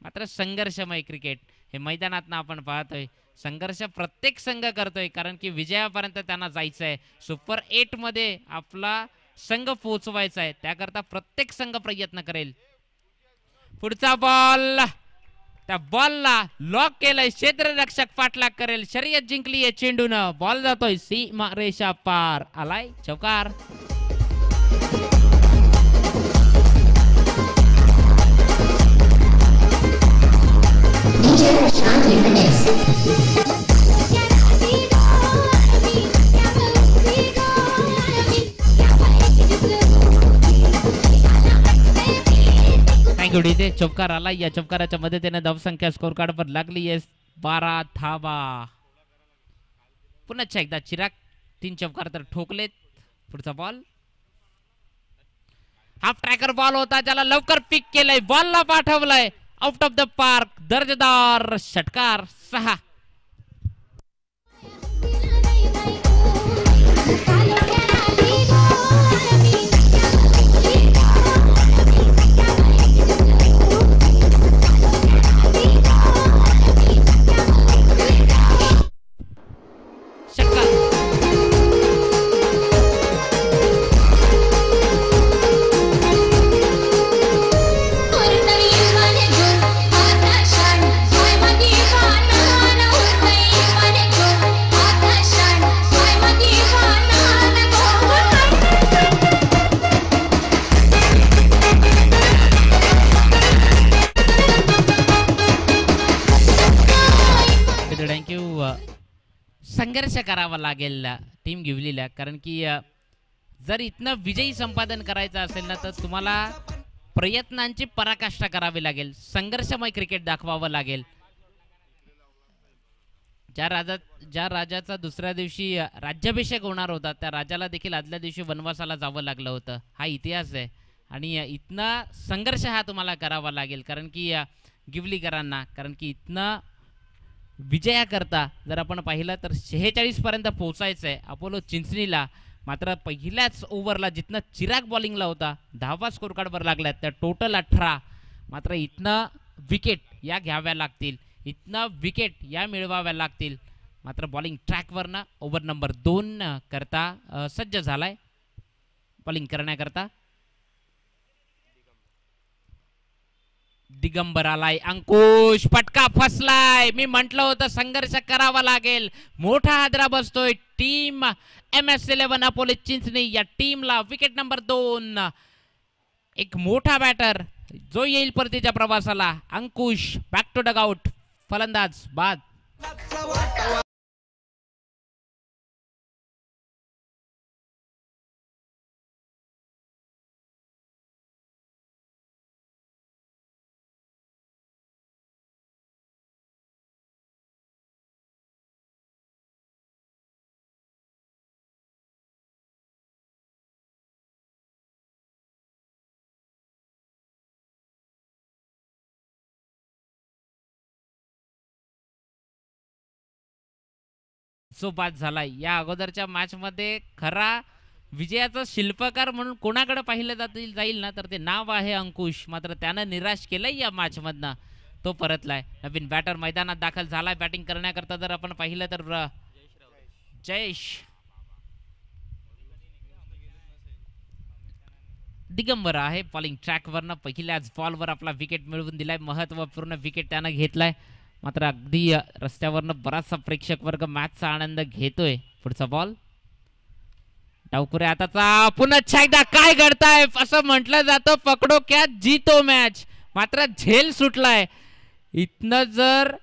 मात्र संघर्षमय क्रिकेट हे मैदानात आपण पाहतोय. संघर्ष प्रत्येक संघ करतोय, कारण की विजयापर्यंत त्यांना जायचं आहे. सुपर 8 मध्ये आपला संघ पोहोचवायचा आहे. त्याकरता प्रत्येक संघ प्रयत्न करेल. पुढचा बॉल, त्या बॉलला लॉक केलंय. क्षेत्ररक्षक पाठलाग करेल. शर्यत जिंकली आहे चेंडूनं. बॉल जातोय सीमा रेषा पार. आलाय चौकार. Thank you DJ. चौकार आला. या चौकाराच्या मदतीने धावसंख्या स्कोर कार्डवर लागली आहे 12 धावा. पुन्हा एकदा चिराग 3 चौकार तर ठोकलेत. पुढचा बॉल हाफ ट्रॅकर बॉल होता, ज्याला लवकर पिक केलंय. बॉलला पाठवलंय आउट ऑफ द पार्क. दर्जेदार षटकार. 6. संघर्ष करावा लागेल टीम गिवलीला, कारण की जर इथनं विजयी संपादन करायचं असेल ना तर तुम्हाला प्रयत्नांची पराकाष्ठा करावी लागेल, संघर्षमय क्रिकेट दाखवावं लागेल. ज्या राजाचा दुसऱ्या दिवशी राज्याभिषेक होणार होता त्या राजाला देखील आदल्या दिवशी वनवासाला जावं लागलं होतं. हा इतिहास आहे आणि इथनं संघर्ष हा तुम्हाला करावा लागेल, कारण की गिवलीकरांना, कारण की इथनं विजयाकरता जर आपण पाहिलं तर 46 पर्यंत पोहोचायचं आहे अपोलो चिंचणीला. मात्र पहिल्याच ओव्हरला जिथनं चिराग बॉलिंगला होता 10वा स्कोर कार्डवर लागला, त्या टोटल 18. मात्र इथनं विकेट या घ्याव्या लागतील, इथनं विकेट या मिळवाव्या लागतील. मात्र बॉलिंग ट्रॅकवरनं ओव्हर नंबर 2 करता सज्ज झालाय बॉलिंग करण्याकरता. दिगंबर आलाय, अंकुश फटका फसलाय. मी म्हटलं होतं संघर्ष करावा लागेल. मोठा हादरा बसतोय टीम MS11 अपोलो चिंचणी या टीमला. Wicket number 2. एक मोठा बॅटर जो येईल परतीच्या प्रवासाला. अंकुश बॅक टू डगआउट, फलंदाज बाद. जो बाद झालाय. या अगोदरच्या मॅच मध्ये खरा विजयाचा शिल्पकार म्हणून कोणाकडे पाहिलं जाईल ना तर ते नाव आहे अंकुश. मात्र त्यानं निराश केलंय या मॅच मधनं, तो परतलाय. नवीन बॅटर मैदानात दाखल झालाय बॅटिंग करण्याकरता. जर आपण पाहिलं तर जयेश दिगंबर आहे बॉलिंग ट्रॅकवरनं. पहिल्याच बॉलवर आपला विकेट मिळवून दिलाय, महत्वपूर्ण विकेट त्यानं घेतलाय. मात्र अगदी रस्त्यावरनं बराचसा प्रेक्षक वर्ग मॅचचा आनंद घेतोय. पुढचा बॉल डावकुरे आताचा. पुन्हा एकदा काय घडताय असं म्हटलं जातं, पकडो क्या जीतो मॅच. मात्र झेल सुटलाय. इथनं जर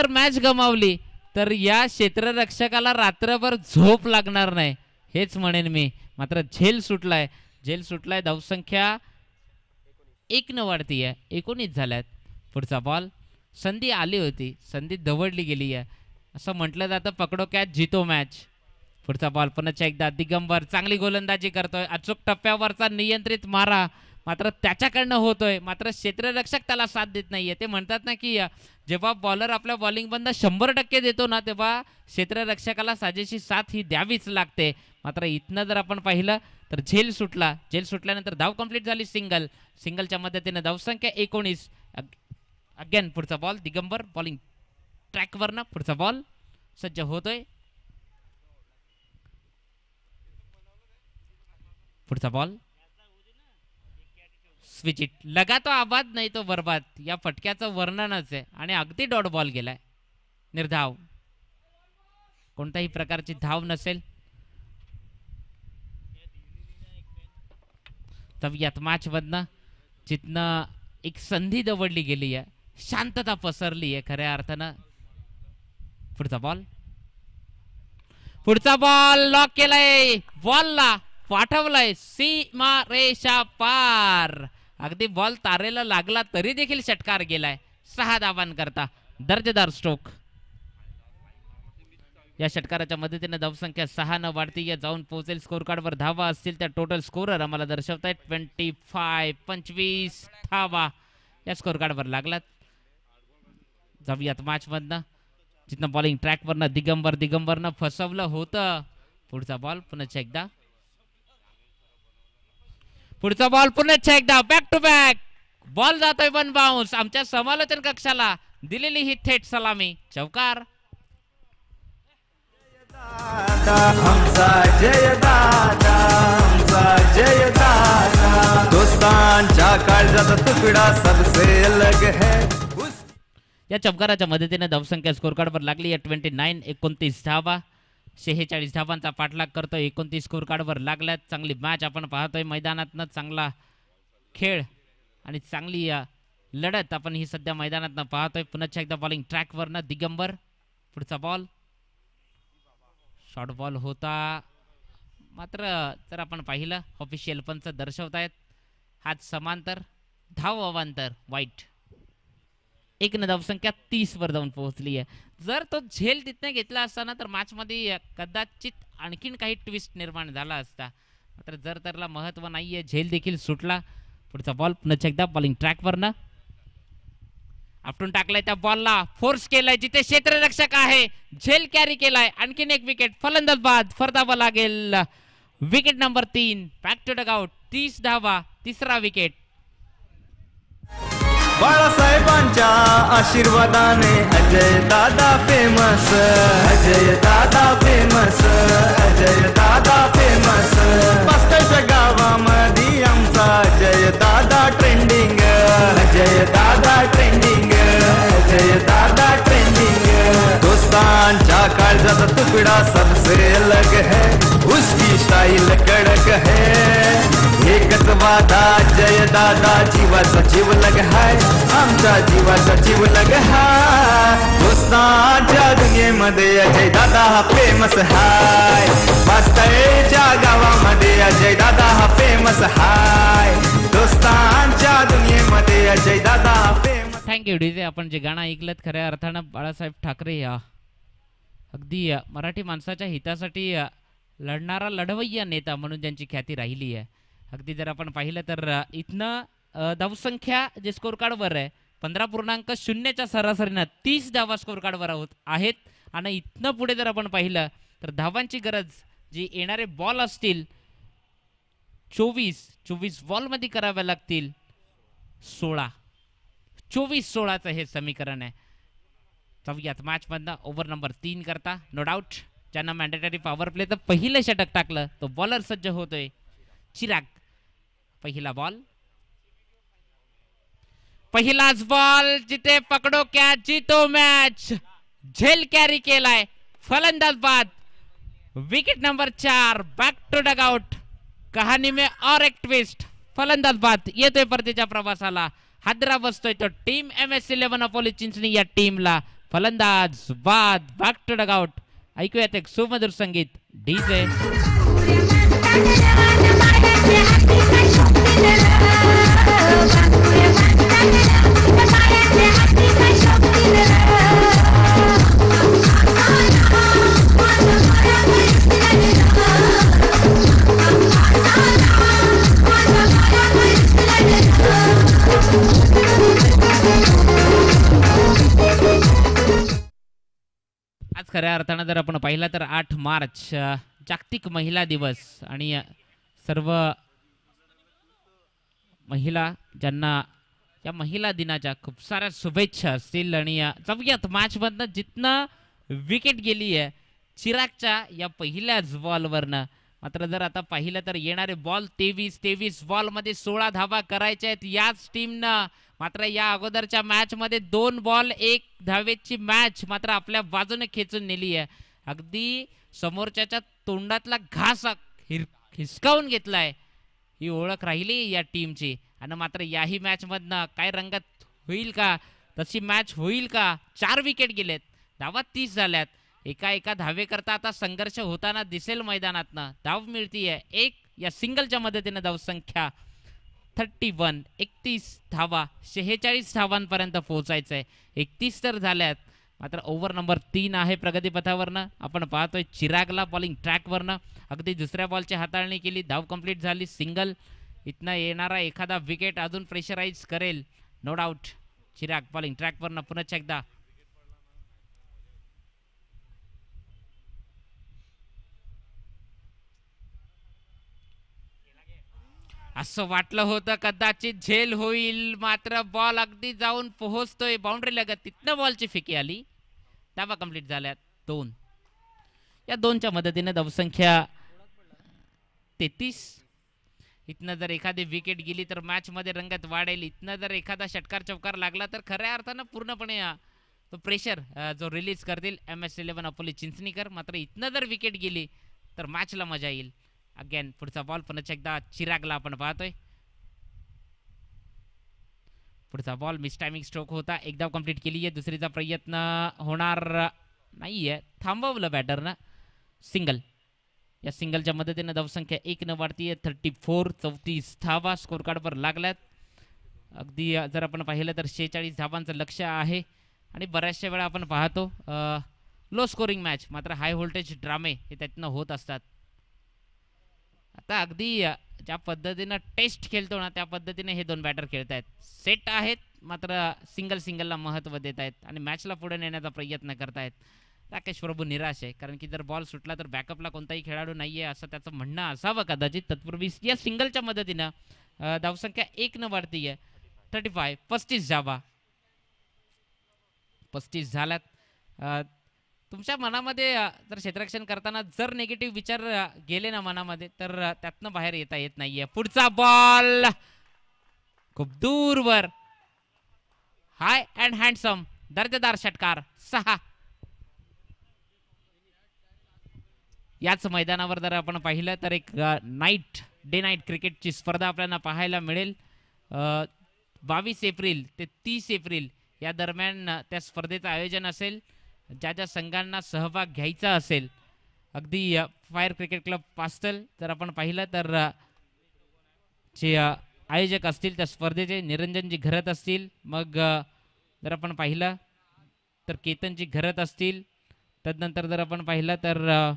मॅच गमावली तर या क्षेत्ररक्षकाला रात्रभर झोप लागणार नाही, हेच म्हणेन मी. मात्र झेल सुटलाय. धावसंख्या 1 न वाढती आहे, 19 झाल्यात. पुढचा बॉल. संधी आली होती, संधी दवडली गेली आहे असं म्हटलं जातं, पकडो कॅच जीतो मॅच. पुढचा बॉल पुन्हा एकदा. दिगंबर चांगली गोलंदाजी करतोय, अचूक टप्प्यावरचा नियंत्रित मारा मात्र त्याच्याकडनं होतोय. मात्र क्षेत्ररक्षक त्याला साथ देत नाहीये. ते म्हणतात ना की जेव्हा बॉलर आपल्या बॉलिंग बंद 100% देतो ना तेव्हा क्षेत्ररक्षकाला साजेशी साथ ही द्यावीच लागते. मात्र इथनं जर आपण पाहिलं तर झेल सुटल्यानंतर धाव कंप्लीट झाली. सिंगलच्या मदतीने धावसंख्या 19. अगेन पुढचा बॉल. दिगंबर बॉलिंग ट्रॅकवरनं पुढचा बॉल सज्ज होतोय. पुढचा बॉल स्विच इट. लगा तो आबाद नाही तो बर्बाद, या फटक्याचं वर्णनच आहे. आणि अगदी डॉट बॉल गेलाय, निर्धाव, कोणत्याही प्रकारची धाव नसेल. तवियात मॅच मधनं जिथनं एक संधी दवडली गेली आहे, शांतता पसरली आहे खऱ्या अर्थानं. पुढचा बॉल लॉक केलाय, बॉलला पाठवलाय सीमा रेषा पार. अगदी बॉल तारेला लागला तरी देखील षटकार गेलाय. 6 धावांकरता दर्जेदार स्ट्रोक. या षटकाराच्या मदतीने धावसंख्या 6 न वाढती जाऊन पोहोचेल. स्कोर कार्डवर धावा असतील त्या टोटल स्कोरर आम्हाला दर्शवतायत 25 धावा या स्कोर कार्डवर लागलात. जाऊयात मॅच मधनं जिथनं बॉलिंग ट्रॅकवरनं दिगंबरनं फसवलं होतं. पुढचा बॉल पुन्हा एकदा बॅक टू बॅक बॉल जातोय 1 बाउन्स. आमच्या समालोचन कक्षाला दिलेली ही थेट सलामी, चौकार. दोस्तांच्या काळजात तुकडा सबसे अलग है. या चौकाराच्या मदतीने धावसंख्या स्कोर कार्डवर लागली आहे 29 धावा. 46 धावांचा पाठलाग करतोय. 29 स्कोर कार्डवर लागल्यात. चांगली मॅच आपण पाहतोय मैदानातनं, चांगला खेळ आणि चांगली लढत आपण ही सध्या मैदानात पाहतोय. पुन्हा एकदा बॉलिंग ट्रॅकवरनं दिगंबर. पुढचा बॉल शॉर्ट बॉल होता, मात्र जर आपण पाहिलं ऑफिशियल पंच दर्शवतायत हात समांतर, धाव अवांतर वाईट. एक धावसंख्या 30 वर जाऊन पोहोचली आहे. जर तो झेल तिथनं घेतला असताना तर मॅच मध्ये कदाचित आणखीन काही ट्विस्ट निर्माण झाला असता, मात्र जर त्याला महत्व नाहीये, झेल देखील सुटला. पुढचा बॉल पुन्हा एकदा बॉलिंग ट्रॅकवरनं आपटून टाकलाय, त्या बॉलला फोर्स केलाय जिथे क्षेत्ररक्षक आहे, झेल कॅरी केलाय. आणखीन एक विकेट, फलंदाज बाद, फरदावा लागेल. Wicket number 3, back to dugout. 30 धावा, तिसरा विकेट. बाळासाहेबांच्या आशीर्वादाने अजय दादा फेमस, अजय दादा फेमस, अजय दादा फेमस. पास्कळच्या गावामध्ये आमचा अजय दादा ट्रेंडिंग, अजय दादा ट्रेंडिंग, अजय दादा ट्रेंडिंग. दोस्तांच्या काळजाचा तुकडा सबसे अलग है, उसकी स्टाइल कडक है. एकच वादा जय दादा, जीवाचा जीव लग हाय, आमच्या जीवाचा जीव लग हाय. दोस्तांच्या दुनियेमध्ये अजय दादा हा फेमस हाय, पास्कळच्या गावामध्ये अजय दादा हा फेमस हाय. दोस्तांच्या दुनियेमध्ये अजय दादा हा फेमस. Thank you DJ. आपण जे गाणं ऐकलं खऱ्या अर्थानं बाळासाहेब ठाकरे अगदी मराठी माणसाच्या हितासाठी लढणारा लढवय्या नेता म्हणून ज्यांची ख्याती राहिली आहे. अगदी जर आपण पाहिलं तर इथनं धावसंख्या जे स्कोर कार्डवर आहे 15.0च्या सरासरीनं 30 धावा स्कोर कार्डवर आहेत. आणि इथनं पुढे जर आपण पाहिलं तर धावांची गरज जी येणारे बॉल असतील 24 बॉलमध्ये कराव्या लागतील 24-16चं हे समीकरण आहे. चौथ्यात मॅचमधनं ओव्हर नंबर 3 करता नो डाऊट ज्यांना मॅन्डेटरी पॉवर प्ले तर पहिलं षटक टाकलं तो बॉलर सज्ज होतोय चिराग. पहिला बॉल, पहिलाच बॉल जिथे पकडो कॅच जीतो मॅच, झेल कॅरी केलाय, फलंदाज बाद. Wicket number 4, back to dugout. कहाणी में और एक ट्विस्ट, फलंदाज बाद येतोय परतीच्या प्रवासाला. हादरा बसतोय तो टीम MS11 अपोलो चिंचणी या टीमला. फलंदाज बाद, बॅक टू डग आउट. ऐकूयात एक सुमधुर संगीत डीजे. आज खऱ्या अर्थानं जर आपण पाहिलं तर 8 मार्च जागतिक महिला दिवस आणि सर्व महिला ज्यांना या महिला दिनाच्या खूप साऱ्या शुभेच्छा असतील. आणि चौथ्यात मॅचमधनं जिथनं विकेट गेली आहे चिरागच्या या पहिल्याच बॉलवरनं, मात्र जर आता पाहिलं तर येणारे बॉल 23 बॉलमध्ये 16 धावा करायच्या आहेत याच टीमनं. मात्र या अगोदरच्या मॅचमध्ये 2 बॉल 1 धावेची मॅच मात्र आपल्या बाजूने खेचून नेली आहे. अगदी समोरच्याच्या तोंडातला घास हिसकावून घेतलाय, ही ओळख राहिली या टीमची. आणि मात्र याही मॅचमधनं काय रंगत होईल का, तशी मॅच होईल का. 4 विकेट गेलेत, धावा 30 झाल्यात. एका धावे करता आता संघर्ष होताना दिसेल मैदानातनं. धाव मिळतीये एक या सिंगलच्या मदतीने धावसंख्या 31, 31 धावा, 46 धावांपर्यंत पोहोचायचंय. 31 तर झाल्यात, मात्र ओव्हर नंबर 3 आहे प्रगतीपथावरनं. आपण पाहतोय चिरागला बॉलिंग ट्रॅकवरनं अगदी दुसऱ्या बॉलची हाताळणी केली, धाव कंप्लीट झाली, सिंगल. इथनं येणारा एखादा विकेट अजून प्रेशराईज करेल नो डाऊट. चिराग बॉलिंग ट्रॅकवरनं पुन्हा एकदा. असं वाटलं होतं कदाचित झेल होईल, मात्र बॉल अगदी जाऊन पोहोचतोय बाउंड्री लगत. तिथनं बॉलची फेकी आली, धावा कंप्लीट झाल्यात 2. या 2च्या मदतीने धावसंख्या 33. इथनं जर एखादी विकेट गेली तर मॅच मध्ये रंगत वाढेल. इथनं जर एखादा षटकार चौकार लागला तर खऱ्या अर्थानं पूर्णपणे तो प्रेशर जो रिलीज करतील MS11 अपोलो चिंचणीकर. मात्र इथनं जर विकेट गेली तर मॅचला मजा येईल. अगेन पुढचा बॉल पुन्हा एकदा चिरागला आपण पाहतोय. पुढचा बॉल मिस टायमिंग स्ट्रोक होता, एकदा कंप्लीट केली आहे, दुसरीचा प्रयत्न होणार नाहीये, थांबवलं बॅटरनं. सिंगल. या सिंगलच्या मदतीने धावसंख्या 1 न वाढतीये. 34 34 धावा स्कोर कार्डवर लागल्यात. अगदी जर आपण पाहिलं तर 46 धावांचं लक्ष आहे आणि बऱ्याचशा वेळा आपण पाहतो लो स्कोरिंग मॅच, मात्र हाय व्होल्टेज ड्रामे हे त्यातनं होत असतात. आता अगदी ज्या पद्धतीनं टेस्ट खेळतो ना त्या पद्धतीने हे दोन बॅटर खेळत आहेत. सेट आहेत मात्र सिंगलला महत्त्व देत आहेत आणि मॅचला पुढे नेण्याचा प्रयत्न करतायत. राकेश प्रभू निराश आहे कारण की जर बॉल सुटला तर बॅकअपला कोणताही खेळाडू नाही आहे असं त्याचं म्हणणं असावं कदाचित. तत्पूर्वी या सिंगलच्या मदतीनं धावसंख्या 1 न वाढती आहे. 35 35 धावा 35 झाल्यात. तुमच्या मनामध्ये जर क्षेत्ररक्षण करताना जर निगेटिव्ह विचार गेले ना मनामध्ये तर त्यातनं बाहेर येता येत नाहीये. पुढचा बॉल खूप दूरवर, हाय अँड हँडसम दर्जेदार षटकार 6. याच मैदानावर जर आपण पाहिलं तर एक डे नाईट क्रिकेटची स्पर्धा आपल्याला पाहायला मिळेल. 22 एप्रिल ते 30 एप्रिल या दरम्यान त्या स्पर्धेचं आयोजन असेल. ज्या ज्या संघांना सहभाग घ्यायचा असेल, अगदी फायर क्रिकेट क्लब पास्टल जर आपण पाहिलं तर जे आयोजक असतील त्या स्पर्धेचे निरंजनजी घरत असतील, मग जर आपण पाहिलं तर केतनजी घरत असतील, तदनंतर जर आपण पाहिलं तर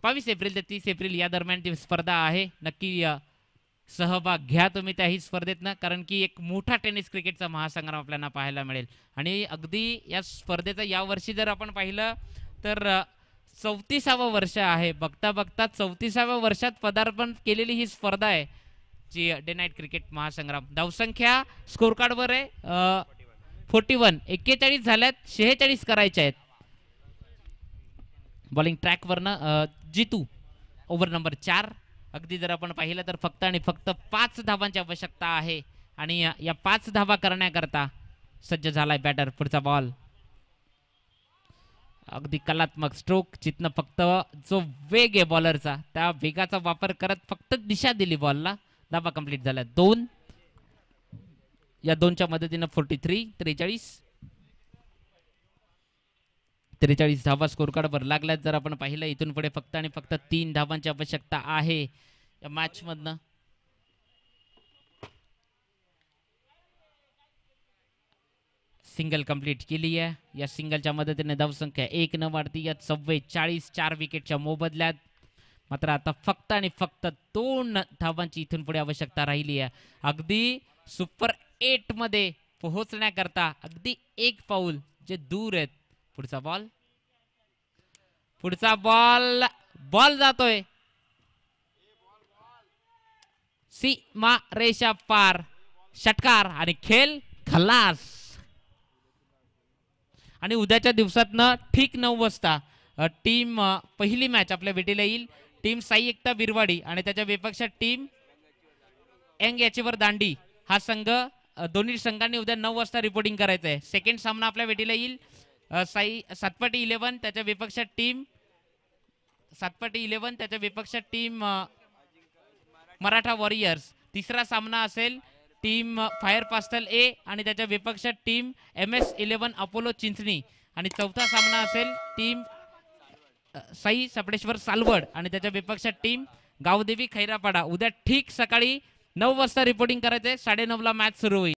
22 एप्रिल ते 30 एप्रिल या दरम्यान ती स्पर्धा आहे. नक्की सहभाग घ्या तुम्ही त्याही स्पर्धेतनं, कारण की एक मोठा टेनिस क्रिकेटचा महासंग्राम आपल्याला पाहायला मिळेल. आणि अगदी या स्पर्धेचं यावर्षी जर आपण पाहिलं तर 34वं वर्ष आहे. बघता बघता 34व्या वर्षात पदार्पण केलेली ही स्पर्धा आहे जी डे नाईट क्रिकेट महासंग्राम. धावसंख्या स्कोर कार्डवर आहे 41. 41 झाल्यात, 46 करायच्या आहेत. बॉलिंग ट्रॅकवरनं जितू ओव्हर नंबर 4. अगदी जर आपण पाहिलं तर फक्त आणि फक्त 5 धावांची आवश्यकता आहे आणि या 5 धावा करण्याकरता सज्ज झालाय बॅटर. पुढचा बॉल अगदी कलात्मक स्ट्रोक, जिथनं फक्त जो वेग आहे बॉलरचा त्या वेगाचा वापर करत फक्त दिशा दिली बॉलला. धावा कंप्लीट झाल्या 2. या 2च्या मदतीनं 43 43 धावा स्कोर कार्डवर लागल्यात. जर आपण पाहिलं इथून पुढे फक्त आणि फक्त 3 धावांची आवश्यकता आहे या मॅच मधनं. सिंगल कंप्लीट केली आहे. या सिंगलच्या मदतीने धावसंख्या 1 न वाढती या 44. 4 विकेटच्या मोबदल्यात. मात्र आता फक्त आणि फक्त 2 धावांची इथून पुढे आवश्यकता राहिली आहे. अगदी सुपर 8 मध्ये पोहोचण्याकरता अगदी 1 पाऊल जे दूर आहेत. पुढचा बॉल जातोय सीमा रेषा पार, षटकार आणि खेळ खलास. आणि उद्याच्या दिवसातनं ठीक 9 वाजता टीम पहिली मॅच आपल्या भेटीला येईल. टीम साई एकता बिरवाडी आणि त्याच्या विपक्ष टीम यंग याचीवर दांडी. हा संघ दोन्ही संघांनी उद्या 9 वाजता रिपोर्टिंग करायचं आहे. सेकंड सामना आपल्या भेटीला येईल साई सातपाटी 11 त्याच्या विपक्ष टीम सातपाटी 11 त्याच्या विपक्ष टीम मराठा वॉरियर्स. तिसरा सामना असेल टीम फायर पास्टल ए आणि त्याच्या विपक्ष टीम MS11 अपोलो चिंचणी. आणि चौथा सामना असेल टीम साई सपडेश्वर सालवड आणि त्याच्या विपक्ष टीम गावदेवी खैरापाडा. उद्या ठीक सकाळी 9 वाजता रिपोर्टिंग करायचंय. 9:30 ला मॅच सुरू होईल.